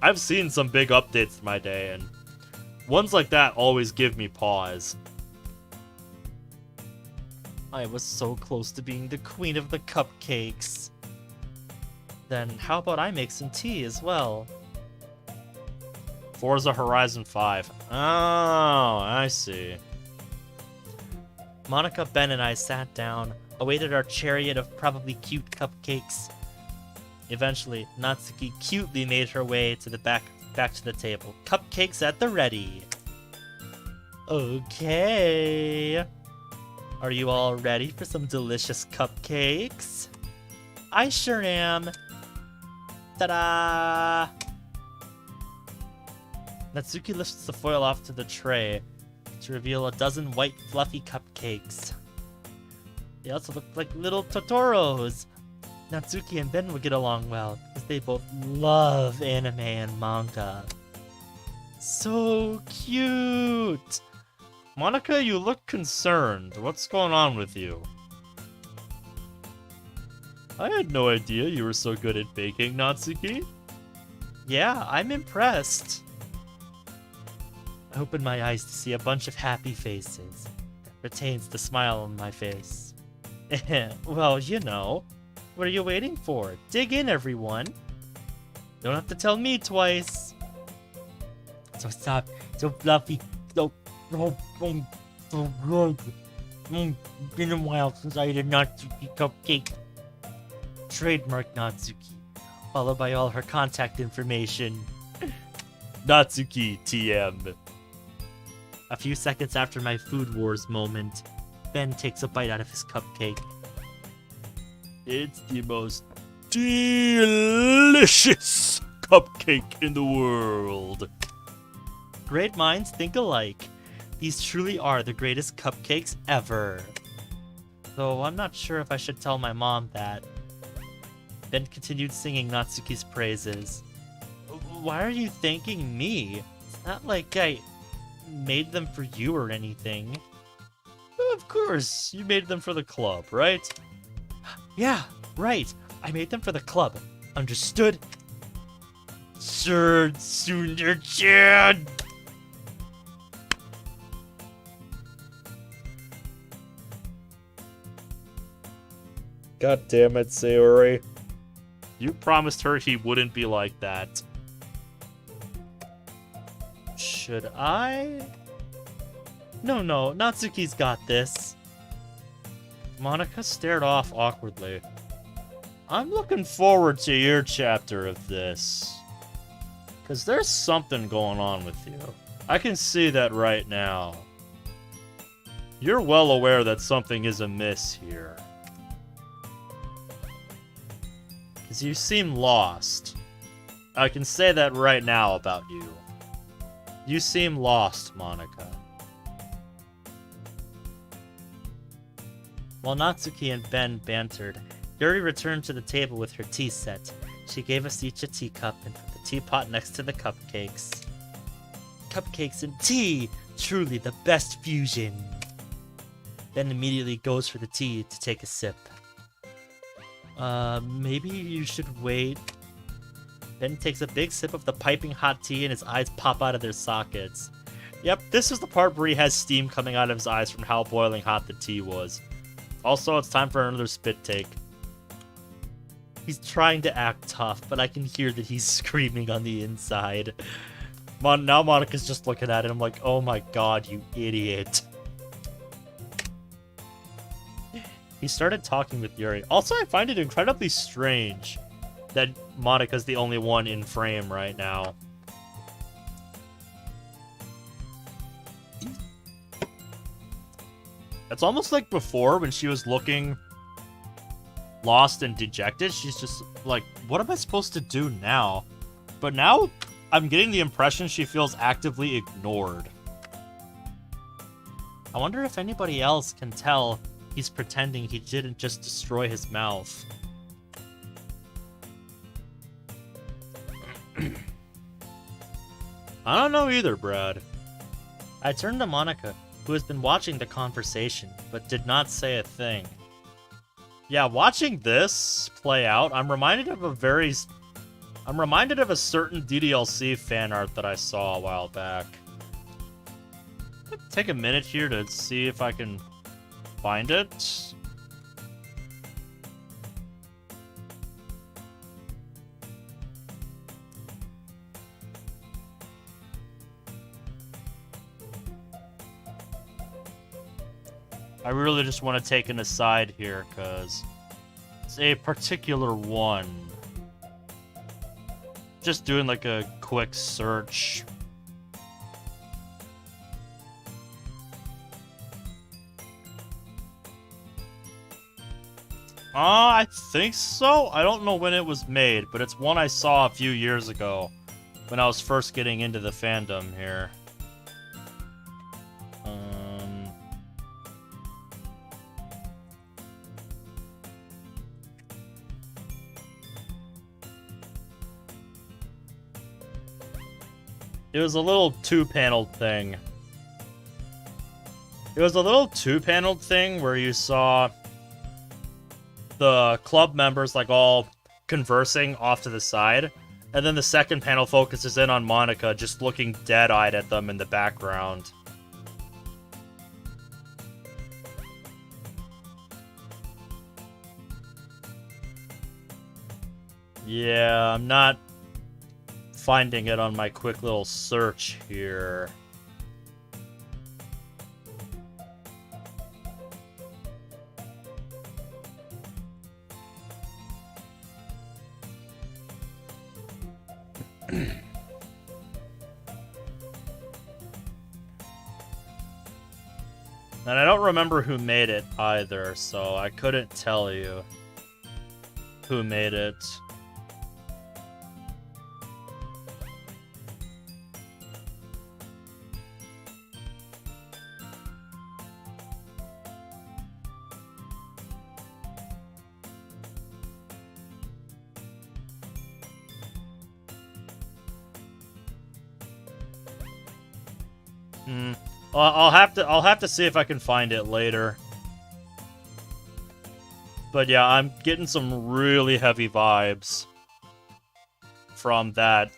I've seen some big updates in my day, and ones like that always give me pause. I was so close to being the queen of the cupcakes. Then how about I make some tea as well? Forza Horizon 5. Oh, I see. Monica, Ben, and I sat down, awaited our chariot of probably cute cupcakes. Eventually, Natsuki cutely made her way to the back to the table. Cupcakes at the ready. Okay. Are you all ready for some delicious cupcakes? I sure am. Ta-da! Natsuki lifts the foil off to the tray to reveal a dozen white fluffy cupcakes. They also look like little Totoros. Natsuki and Ben would get along well, because they both love anime and manga. So cute! Monica, you look concerned. What's going on with you? I had no idea you were so good at baking, Natsuki. Yeah, I'm impressed. I opened my eyes to see a bunch of happy faces. That retains the smile on my face. Well, you know. What are you waiting for? Dig in, everyone. Don't have to tell me twice. So soft, so fluffy, so good. Been a while since I ate a Natsuki cupcake. Trademark Natsuki, followed by all her contact information. Natsuki TM. A few seconds after my Food Wars moment, Ben takes a bite out of his cupcake. It's the most delicious cupcake in the world. Great minds think alike. These truly are the greatest cupcakes ever. Though I'm not sure if I should tell my mom that. Ben continued singing Natsuki's praises. Why are you thanking me? It's not like I made them for you or anything. Of course, you made them for the club, right? Yeah, right. I made them for the club. Understood? Sure, Sundar-chan. God damn it, Sayori. You promised her he wouldn't be like that. Should I? No, Natsuki's got this. Monica stared off awkwardly. I'm looking forward to your chapter of this. Because there's something going on with you. I can see that right now. You're well aware that something is amiss here. Because you seem lost. I can say that right now about you. You seem lost, Monica. While Natsuki and Ben bantered, Yuri returned to the table with her tea set. She gave us each a teacup and put the teapot next to the cupcakes. Cupcakes and tea! Truly the best fusion! Ben immediately goes for the tea to take a sip. Maybe you should wait. Ben takes a big sip of the piping hot tea and his eyes pop out of their sockets. Yep, this is the part where he has steam coming out of his eyes from how boiling hot the tea was. Also, it's time for another spit take. He's trying to act tough, but I can hear that he's screaming on the inside. Now Monica's just looking at it. I'm like, oh my god, you idiot. He started talking with Yuri. Also, I find it incredibly strange that Monica's the only one in frame right now. It's almost like before when she was looking lost and dejected. She's just like, what am I supposed to do now? But now I'm getting the impression she feels actively ignored. I wonder if anybody else can tell he's pretending he didn't just destroy his mouth. I don't know either, Brad. I turned to Monica, who has been watching the conversation, but did not say a thing. Yeah, watching this play out, I'm reminded of a certain DDLC fan art that I saw a while back. Take a minute here to see if I can find it. I really just want to take an aside here, because it's a particular one. Just doing like a quick search. I think so. I don't know when it was made, but it's one I saw a few years ago when I was first getting into the fandom here. It was a little two-paneled thing. It was a little two-paneled thing where you saw the club members like all conversing off to the side, and then the second panel focuses in on Monica just looking dead-eyed at them in the background. Yeah, I'm not finding it on my quick little search here. And I don't remember who made it either, so I couldn't tell you who made it. I'll have to see if I can find it later. But yeah, I'm getting some really heavy vibes from that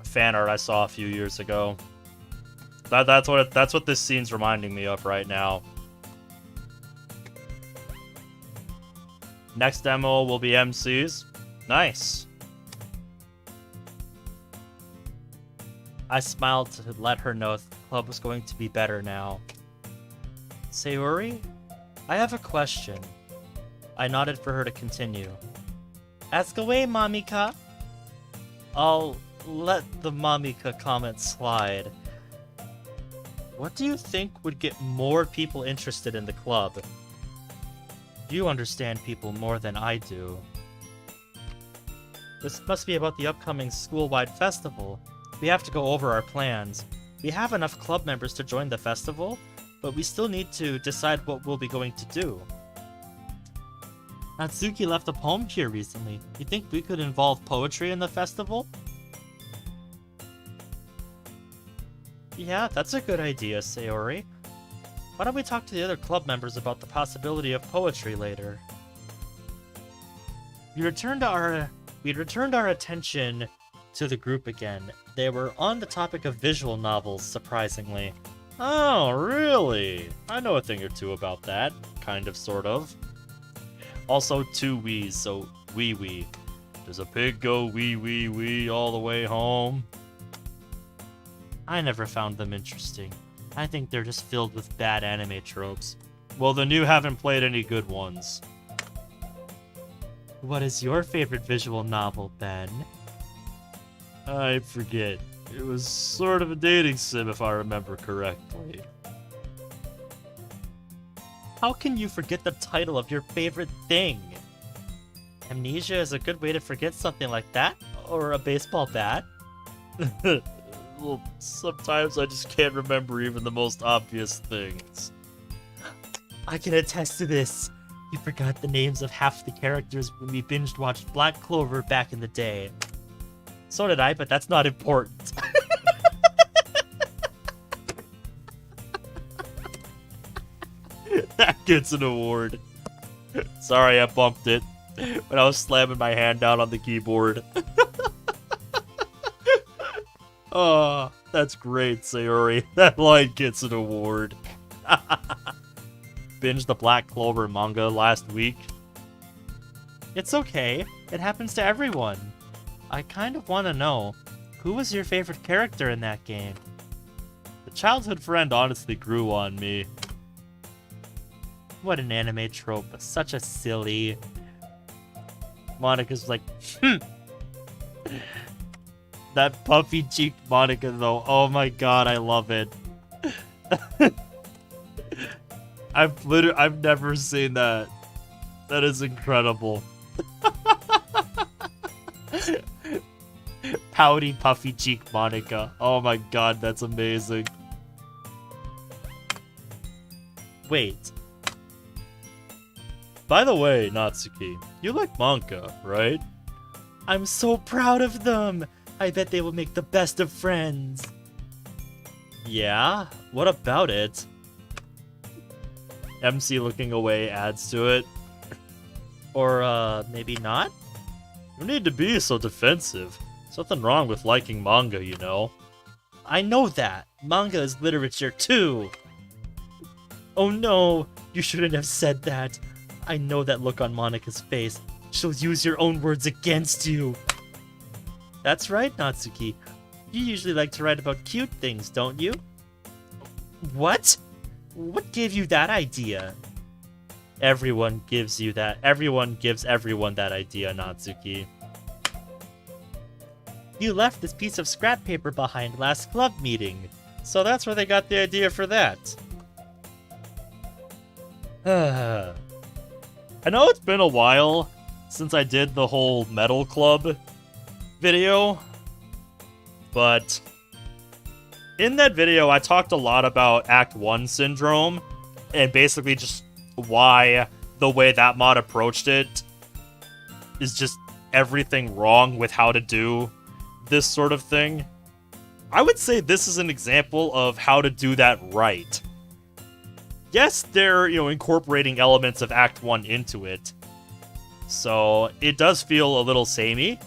fan art I saw a few years ago. That's what this scene's reminding me of right now. Next demo will be MCs. Nice. I smiled to let her know the club was going to be better now. Sayori, I have a question. I nodded for her to continue. Ask away, Mamika. I'll let the Mamika comment slide. What do you think would get more people interested in the club? You understand people more than I do. This must be about the upcoming school-wide festival. We have to go over our plans. We have enough club members to join the festival, but we still need to decide what we'll be going to do. Natsuki left a poem here recently. You think we could involve poetry in the festival? Yeah, that's a good idea, Sayori. Why don't we talk to the other club members about the possibility of poetry later? We returned our attention to the group again. They were on the topic of visual novels, surprisingly. Oh, really? I know a thing or two about that. Kind of, sort of. Also, two wees, so wee. Does a pig go wee all the way home? I never found them interesting. I think they're just filled with bad anime tropes. Well, then you haven't played any good ones. What is your favorite visual novel, Ben? I forget. It was sort of a dating sim, if I remember correctly. How can you forget the title of your favorite thing? Amnesia is a good way to forget something like that? Or a baseball bat? Well, sometimes I just can't remember even the most obvious things. I can attest to this. You forgot the names of half the characters when we binge-watched Black Clover back in the day. So did I, but that's not important. That gets an award. Sorry, I bumped it when I was slamming my hand down on the keyboard. Oh, that's great, Sayori. That line gets an award. Binged the Black Clover manga last week. It's okay. It happens to everyone. I kind of want to know, who was your favorite character in that game? The childhood friend honestly grew on me. What an anime trope. Such a silly... Monica's like, That puffy-cheeked Monica, though. Oh my god, I love it. I've never seen that. That is incredible. Pouty, puffy cheek Monica. Oh my god, that's amazing. Wait. By the way, Natsuki, you like manga, right? I'm so proud of them! I bet they will make the best of friends. Yeah? What about it? MC looking away adds to it. Or, maybe not? You need to be so defensive. Something wrong with liking manga, you know. I know that. Manga is literature, too. Oh no, you shouldn't have said that. I know that look on Monica's face. She'll use your own words against you. That's right, Natsuki. You usually like to write about cute things, don't you? What? What gave you that idea? Everyone gives you that. Everyone gives everyone that idea, Natsuki. You left this piece of scrap paper behind last club meeting, so that's where they got the idea for that. I know it's been a while since I did the whole Metal Club video, but in that video I talked a lot about Act 1 syndrome and basically just why the way that mod approached it is just everything wrong with how to do this sort of thing. I would say this is an example of how to do that right. Yes, they're, incorporating elements of Act 1 into it, so it does feel a little samey,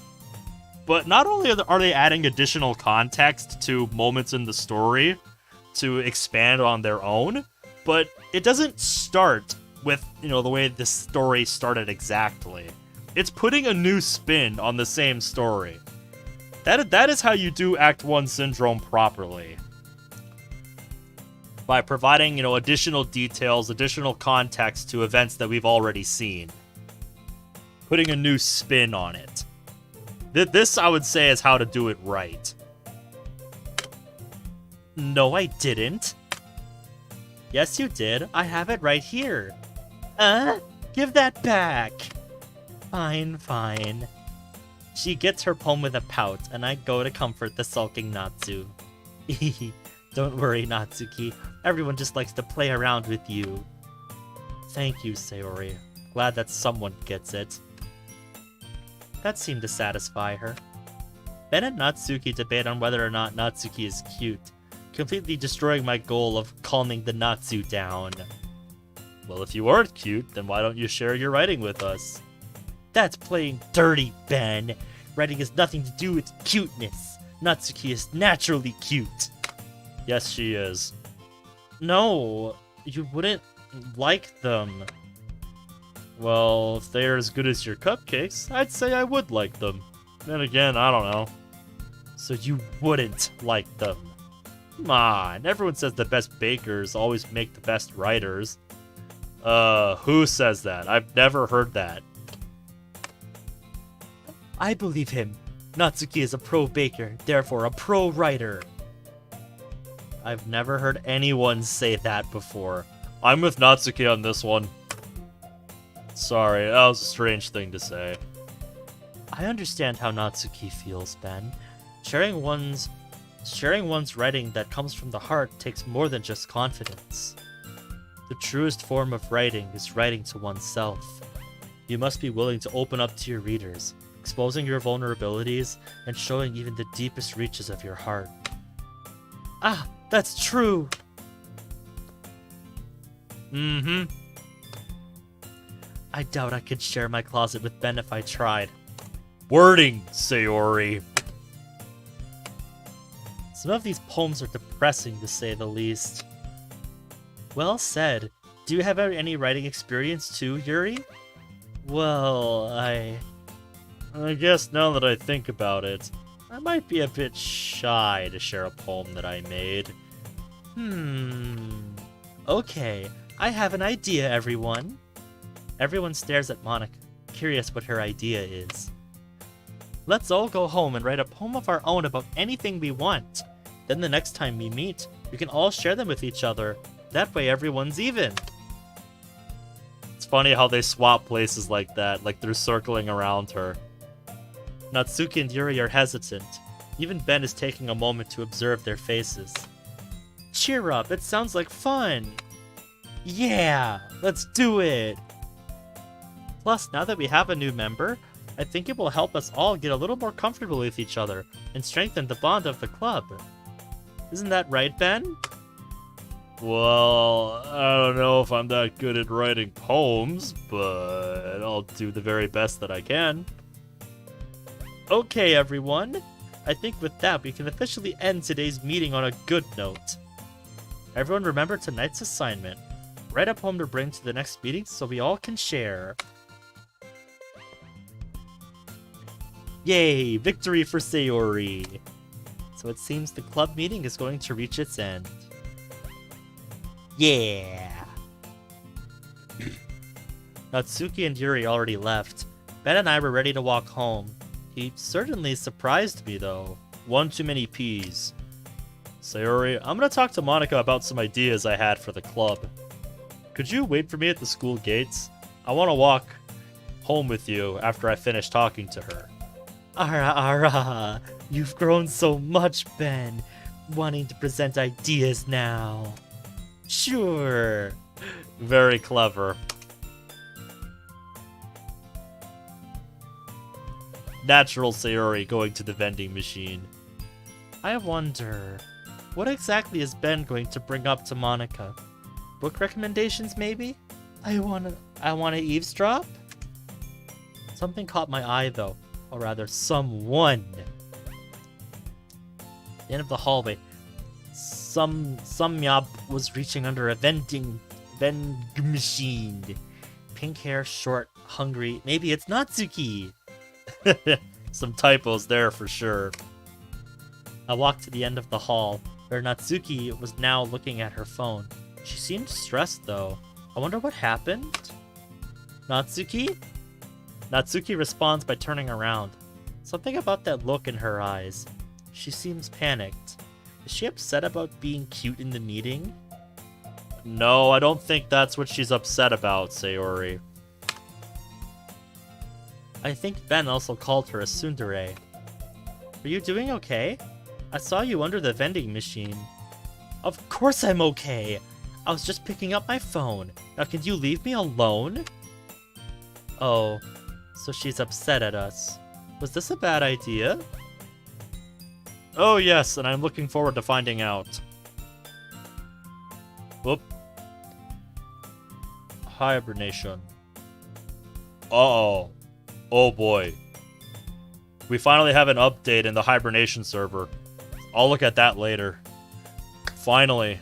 but not only are they adding additional context to moments in the story to expand on their own, but it doesn't start with, the way the story started exactly. It's putting a new spin on the same story. That is how you do Act 1 syndrome properly. By providing, additional details, additional context to events that we've already seen. Putting a new spin on it. This, I would say, is how to do it right. No, I didn't. Yes, you did. I have it right here. Give that back. Fine, fine. She gets her poem with a pout, and I go to comfort the sulking Natsu. Don't worry, Natsuki. Everyone just likes to play around with you. Thank you, Sayori. Glad that someone gets it. That seemed to satisfy her. Ben and Natsuki debate on whether or not Natsuki is cute, completely destroying my goal of calming the Natsu down. Well, if you aren't cute, then why don't you share your writing with us? That's playing dirty, Ben. Writing has nothing to do with cuteness. Natsuki is naturally cute. Yes, she is. No, you wouldn't like them. Well, if they're as good as your cupcakes, I'd say I would like them. Then again, I don't know. So you wouldn't like them. Come on, everyone says the best bakers always make the best writers. Who says that? I've never heard that. I believe him. Natsuki is a pro baker, therefore a pro writer. I've never heard anyone say that before. I'm with Natsuki on this one. Sorry, that was a strange thing to say. I understand how Natsuki feels, Ben. Sharing one's writing that comes from the heart takes more than just confidence. The truest form of writing is writing to oneself. You must be willing to open up to your readers, exposing your vulnerabilities and showing even the deepest reaches of your heart. Ah, that's true! Mm-hmm. I doubt I could share my closet with Ben if I tried. Wording, Sayori. Some of these poems are depressing, to say the least. Well said. Do you have any writing experience too, Yuri? Well, I guess now that I think about it, I might be a bit shy to share a poem that I made. Okay, I have an idea, everyone. Everyone stares at Monica, curious what her idea is. Let's all go home and write a poem of our own about anything we want. Then the next time we meet, we can all share them with each other. That way everyone's even. It's funny how they swap places like that, like they're circling around her. Natsuki and Yuri are hesitant. Even Ben is taking a moment to observe their faces. Cheer up, it sounds like fun! Yeah, let's do it! Plus, now that we have a new member, I think it will help us all get a little more comfortable with each other and strengthen the bond of the club. Isn't that right, Ben? Well, I don't know if I'm that good at writing poems, but I'll do the very best that I can. Okay, everyone. I think with that, we can officially end today's meeting on a good note. Everyone remember tonight's assignment. Write a poem to bring to the next meeting so we all can share. Yay! Victory for Sayori! So it seems the club meeting is going to reach its end. Yeah! Natsuki and Yuri already left. Ben and I were ready to walk home. He certainly surprised me, though. One too many P's. Sayori, I'm gonna talk to Monica about some ideas I had for the club. Could you wait for me at the school gates? I want to walk home with you after I finish talking to her. Ara, you've grown so much, Ben. Wanting to present ideas now. Sure. Very clever. Natural Sayori going to the vending machine. I wonder, what exactly is Ben going to bring up to Monica? Book recommendations, maybe? I wanna eavesdrop? Something caught my eye, though. Or rather, someone. At the end of the hallway, some yob was reaching under a vending machine. Pink hair, short, hungry. Maybe it's Natsuki. Some typos there for sure. I walked to the end of the hall, where Natsuki was now looking at her phone. She seemed stressed, though. I wonder what happened? Natsuki? Natsuki responds by turning around. Something about that look in her eyes. She seems panicked. Is she upset about being cute in the meeting? No, I don't think that's what she's upset about, Sayori. I think Ben also called her a tsundere. Are you doing okay? I saw you under the vending machine. Of course I'm okay! I was just picking up my phone. Now could you leave me alone? Oh, so she's upset at us. Was this a bad idea? Oh yes, and I'm looking forward to finding out. Whoop. Hibernation. Uh-oh. Oh boy. We finally have an update in the hibernation server. I'll look at that later. Finally.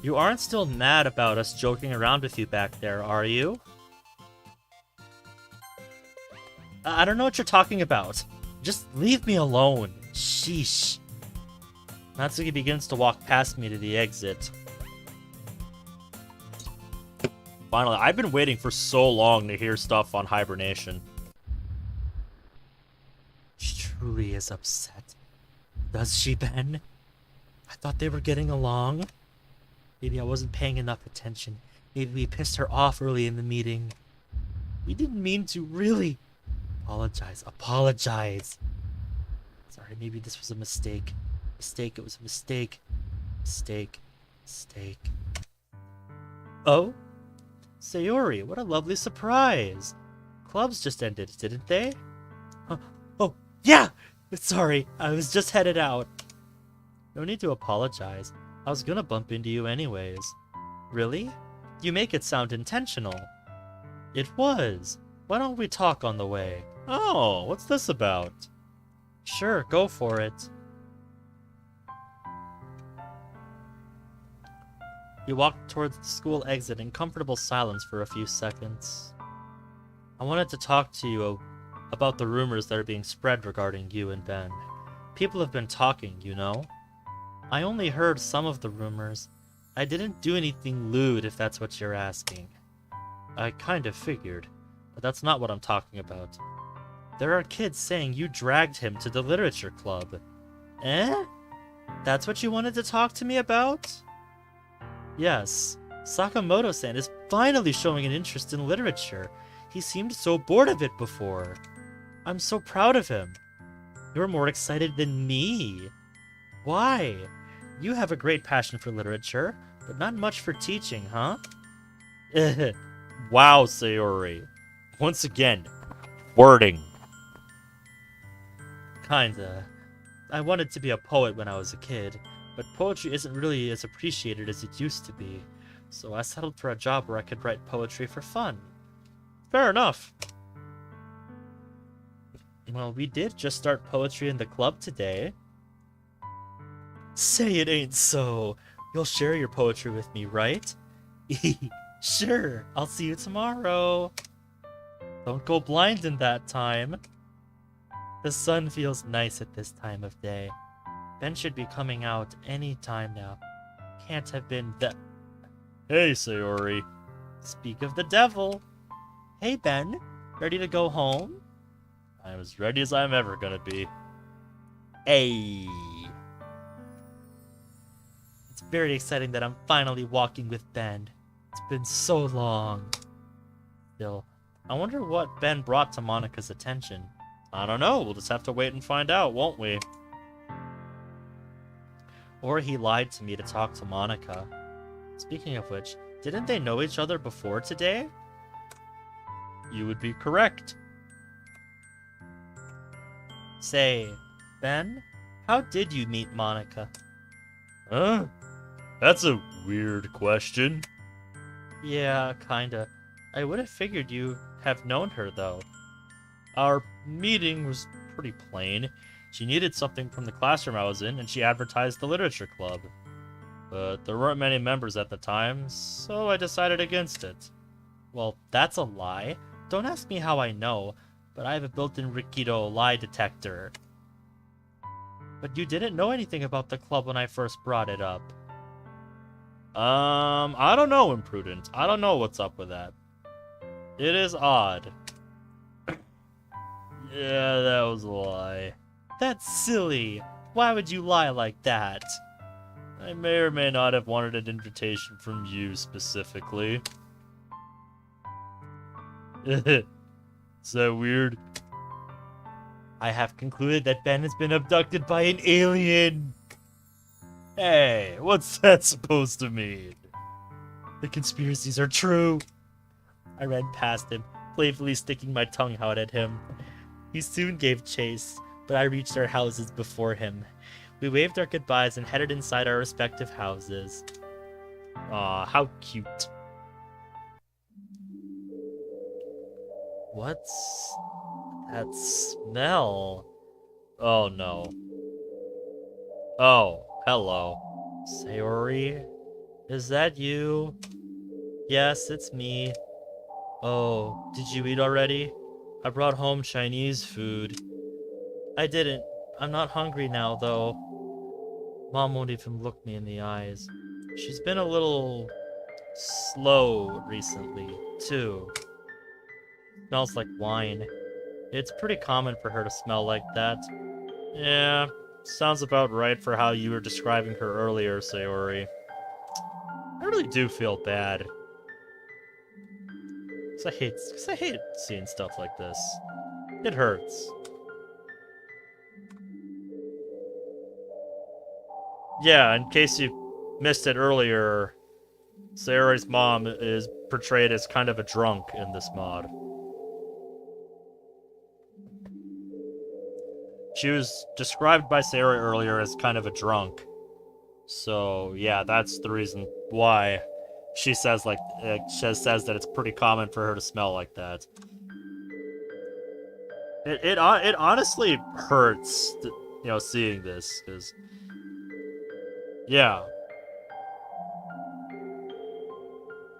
You aren't still mad about us joking around with you back there, are you? I don't know what you're talking about. Just leave me alone. Sheesh. Natsuki begins to walk past me to the exit. Finally, I've been waiting for so long to hear stuff on hibernation. She truly is upset. Does she, Ben? I thought they were getting along. Maybe I wasn't paying enough attention. Maybe we pissed her off early in the meeting. We didn't mean to, really. Apologize. Sorry, maybe this was a mistake. It was a mistake. Mistake. Oh? Sayori, what a lovely surprise. Clubs just ended, didn't they? Oh, yeah! Sorry, I was just headed out. No need to apologize. I was gonna bump into you anyways. Really? You make it sound intentional. It was. Why don't we talk on the way? Oh, what's this about? Sure, go for it. You walked towards the school exit in comfortable silence for a few seconds. I wanted to talk to you about the rumors that are being spread regarding you and Ben. People have been talking, you know? I only heard some of the rumors. I didn't do anything lewd, if that's what you're asking. I kind of figured, but that's not what I'm talking about. There are kids saying you dragged him to the literature club. Eh? That's what you wanted to talk to me about? Yes, Sakamoto-san is finally showing an interest in literature. He seemed so bored of it before. I'm so proud of him. You're more excited than me. Why? You have a great passion for literature, but not much for teaching, huh? Wow, Sayori. Once again, wording. Kinda. I wanted to be a poet when I was a kid, but poetry isn't really as appreciated as it used to be, so I settled for a job where I could write poetry for fun. Fair enough. Well, we did just start poetry in the club today. Say it ain't so. You'll share your poetry with me, right? Sure, I'll see you tomorrow. Don't go blind in that time. The sun feels nice at this time of day. Ben should be coming out any time now. Can't have been the... Hey, Sayori. Speak of the devil. Hey, Ben. Ready to go home? I'm as ready as I'm ever gonna be. Hey. It's very exciting that I'm finally walking with Ben. It's been so long. Still, I wonder what Ben brought to Monika's attention. I don't know. We'll just have to wait and find out, won't we? Or he lied to me to talk to Monika. Speaking of which, didn't they know each other before today? You would be correct. Say, Ben, how did you meet Monika? Huh? That's a weird question. Yeah, kinda. I would have figured you have known her, though. Our meeting was pretty plain. She needed something from the classroom I was in, and she advertised the literature club. But there weren't many members at the time, so I decided against it. Well, that's a lie. Don't ask me how I know, but I have a built-in Rikido lie detector. But you didn't know anything about the club when I first brought it up. I don't know, Imprudent. I don't know what's up with that. It is odd. Yeah, that was a lie. That's silly. Why would you lie like that? I may or may not have wanted an invitation from you specifically. Is that weird? I have concluded that Ben has been abducted by an alien. Hey, what's that supposed to mean? The conspiracies are true. I ran past him, playfully sticking my tongue out at him. He soon gave chase, but I reached our houses before him. We waved our goodbyes and headed inside our respective houses. Aw, how cute. What's that smell? Oh no. Oh, hello. Sayori? Is that you? Yes, it's me. Oh, did you eat already? I brought home Chinese food. I didn't. I'm not hungry now, though. Mom won't even look me in the eyes. She's been a little slow recently, too. Smells like wine. It's pretty common for her to smell like that. Yeah, sounds about right for how you were describing her earlier, Sayori. I really do feel bad. Cause I hate seeing stuff like this. It hurts. Yeah, in case you missed it earlier, Sayori's mom is portrayed as kind of a drunk in this mod. She was described by Sayori earlier as kind of a drunk. So, yeah, that's the reason why she says says that it's pretty common for her to smell like that. It honestly hurts, seeing this, because yeah,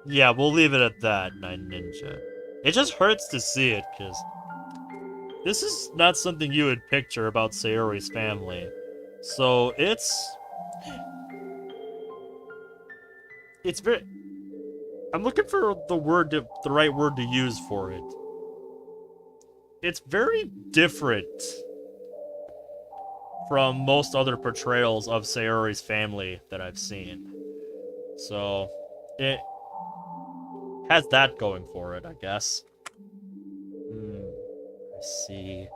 we'll leave it at that, Nine Ninja. It just hurts to see it, because this is not something you would picture about Sayori's family. So it's very. I'm looking for the right word to use for it. It's very different from most other portrayals of Sayori's family that I've seen. So, it has that going for it, I guess. I see.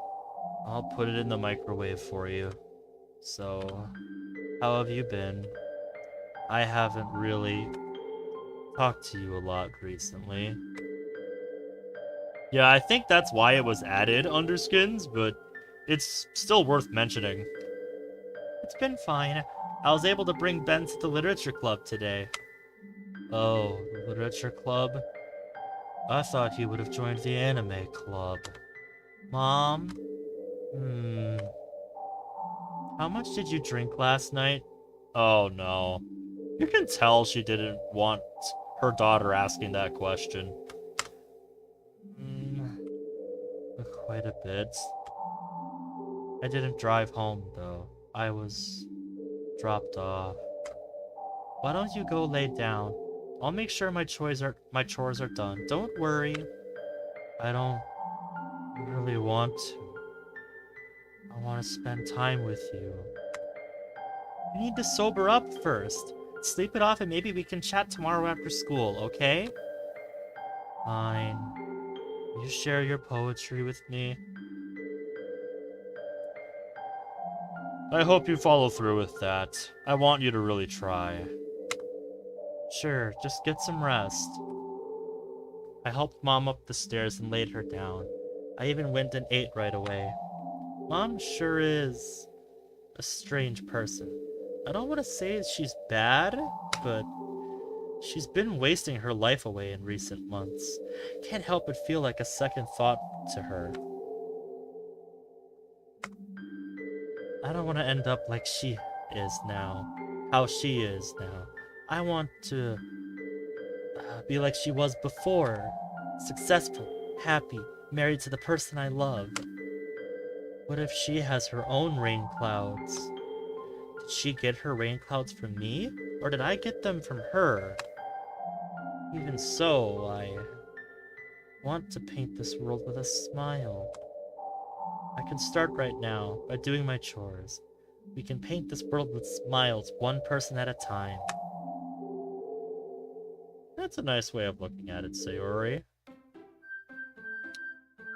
I'll put it in the microwave for you. So, how have you been? I haven't really talked to you a lot recently. Yeah, I think that's why it was added under skins, but it's still worth mentioning. It's been fine. I was able to bring Ben to the literature club today. Oh, the literature club? I thought he would have joined the anime club. Mom? How much did you drink last night? Oh no. You can tell she didn't want her daughter asking that question. Quite a bit. I didn't drive home, though. I was dropped off. Why don't you go lay down? I'll make sure my chores are done. Don't worry. I don't really want to. I want to spend time with you. You need to sober up first. Sleep it off and maybe we can chat tomorrow after school, okay? Fine. Will you share your poetry with me? I hope you follow through with that. I want you to really try. Sure, just get some rest. I helped Mom up the stairs and laid her down. I even went and ate right away. Mom sure is a strange person. I don't want to say she's bad, but she's been wasting her life away in recent months. Can't help but feel like a second thought to her. I don't want to end up like she is now. How she is now. I want to be like she was before. Successful, happy, married to the person I love. What if she has her own rain clouds? Did she get her rain clouds from me? Or did I get them from her? Even so, I want to paint this world with a smile. I can start right now by doing my chores. We can paint this world with smiles, one person at a time. That's a nice way of looking at it, Sayori.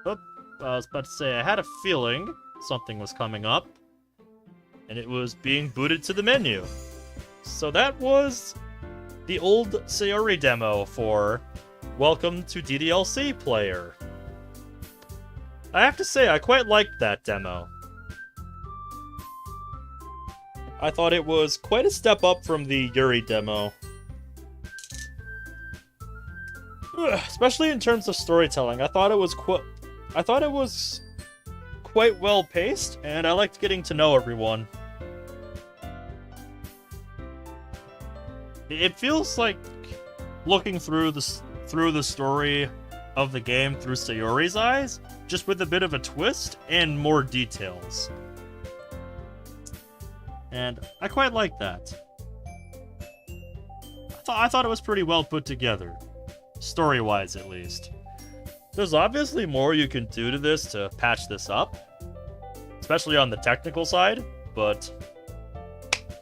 But I was about to say, I had a feeling something was coming up, and it was being booted to the menu. So that was the old Sayori demo for Welcome to DDLC player. I have to say, I quite liked that demo. I thought it was quite a step up from the Yuri demo. Especially in terms of storytelling. I thought it was quite well paced, and I liked getting to know everyone. It feels like looking through the story of the game through Sayori's eyes, just with a bit of a twist and more details. And I quite like that. I thought it was pretty well put together. Story-wise, at least. There's obviously more you can do to this to patch this up. Especially on the technical side, but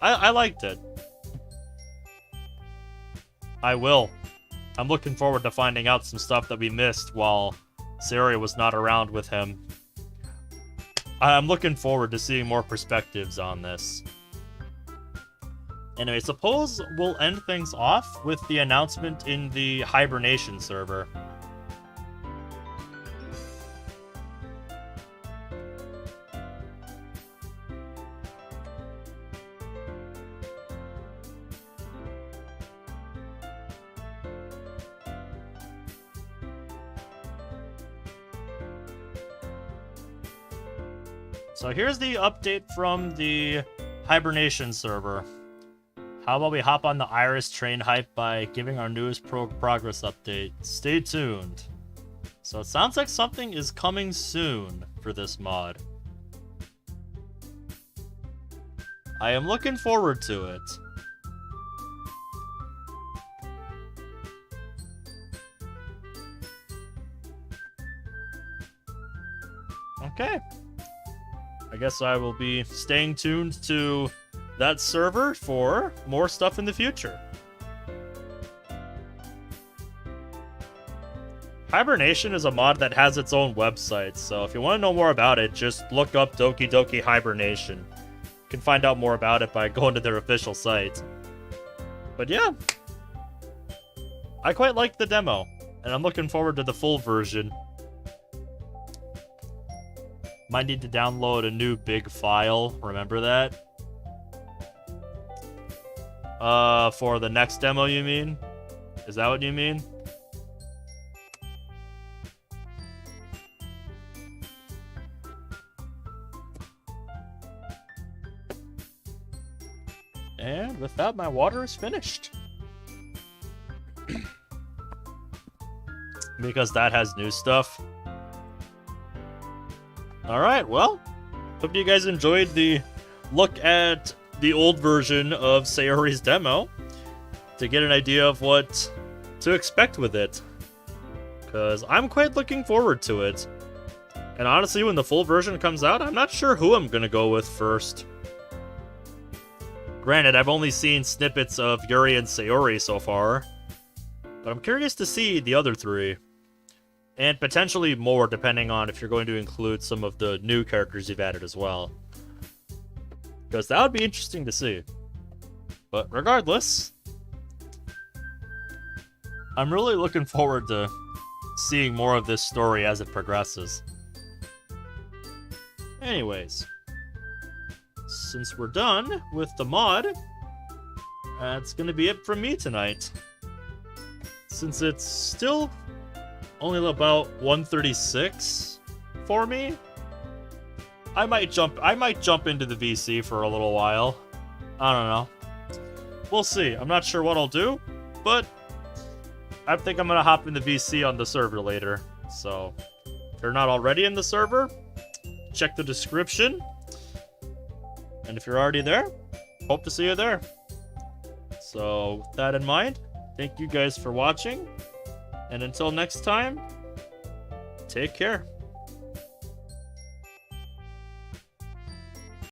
I liked it. I will. I'm looking forward to finding out some stuff that we missed while Sayori was not around with him. I'm looking forward to seeing more perspectives on this. Anyway, suppose we'll end things off with the announcement in the Hibernation server. So here's the update from the Hibernation server. How about we hop on the Iris train hype by giving our newest progress update? Stay tuned. So it sounds like something is coming soon for this mod. I am looking forward to it. Okay. I guess I will be staying tuned to that server for more stuff in the future. Hibernation is a mod that has its own website, so if you want to know more about it, just look up Doki Doki Hibernation. You can find out more about it by going to their official site. But yeah, I quite like the demo, and I'm looking forward to the full version. Might need to download a new big file, remember that? For the next demo, you mean? Is that what you mean? And with that, my water is finished. Because that has new stuff. Alright, well, hope you guys enjoyed the look at the old version of Sayori's demo to get an idea of what to expect with it. Because I'm quite looking forward to it. And honestly, when the full version comes out, I'm not sure who I'm going to go with first. Granted, I've only seen snippets of Yuri and Sayori so far, but I'm curious to see the other three. And potentially more, depending on if you're going to include some of the new characters you've added as well. Because that would be interesting to see. But regardless, I'm really looking forward to seeing more of this story as it progresses. Anyways, since we're done with the mod, that's going to be it from me tonight. Since it's still only about 1:36 for me, I might jump into the VC for a little while. I don't know. We'll see. I'm not sure what I'll do, but I think I'm gonna hop in the VC on the server later. So if you're not already in the server, check the description. And if you're already there, hope to see you there. So with that in mind, thank you guys for watching. And until next time, take care.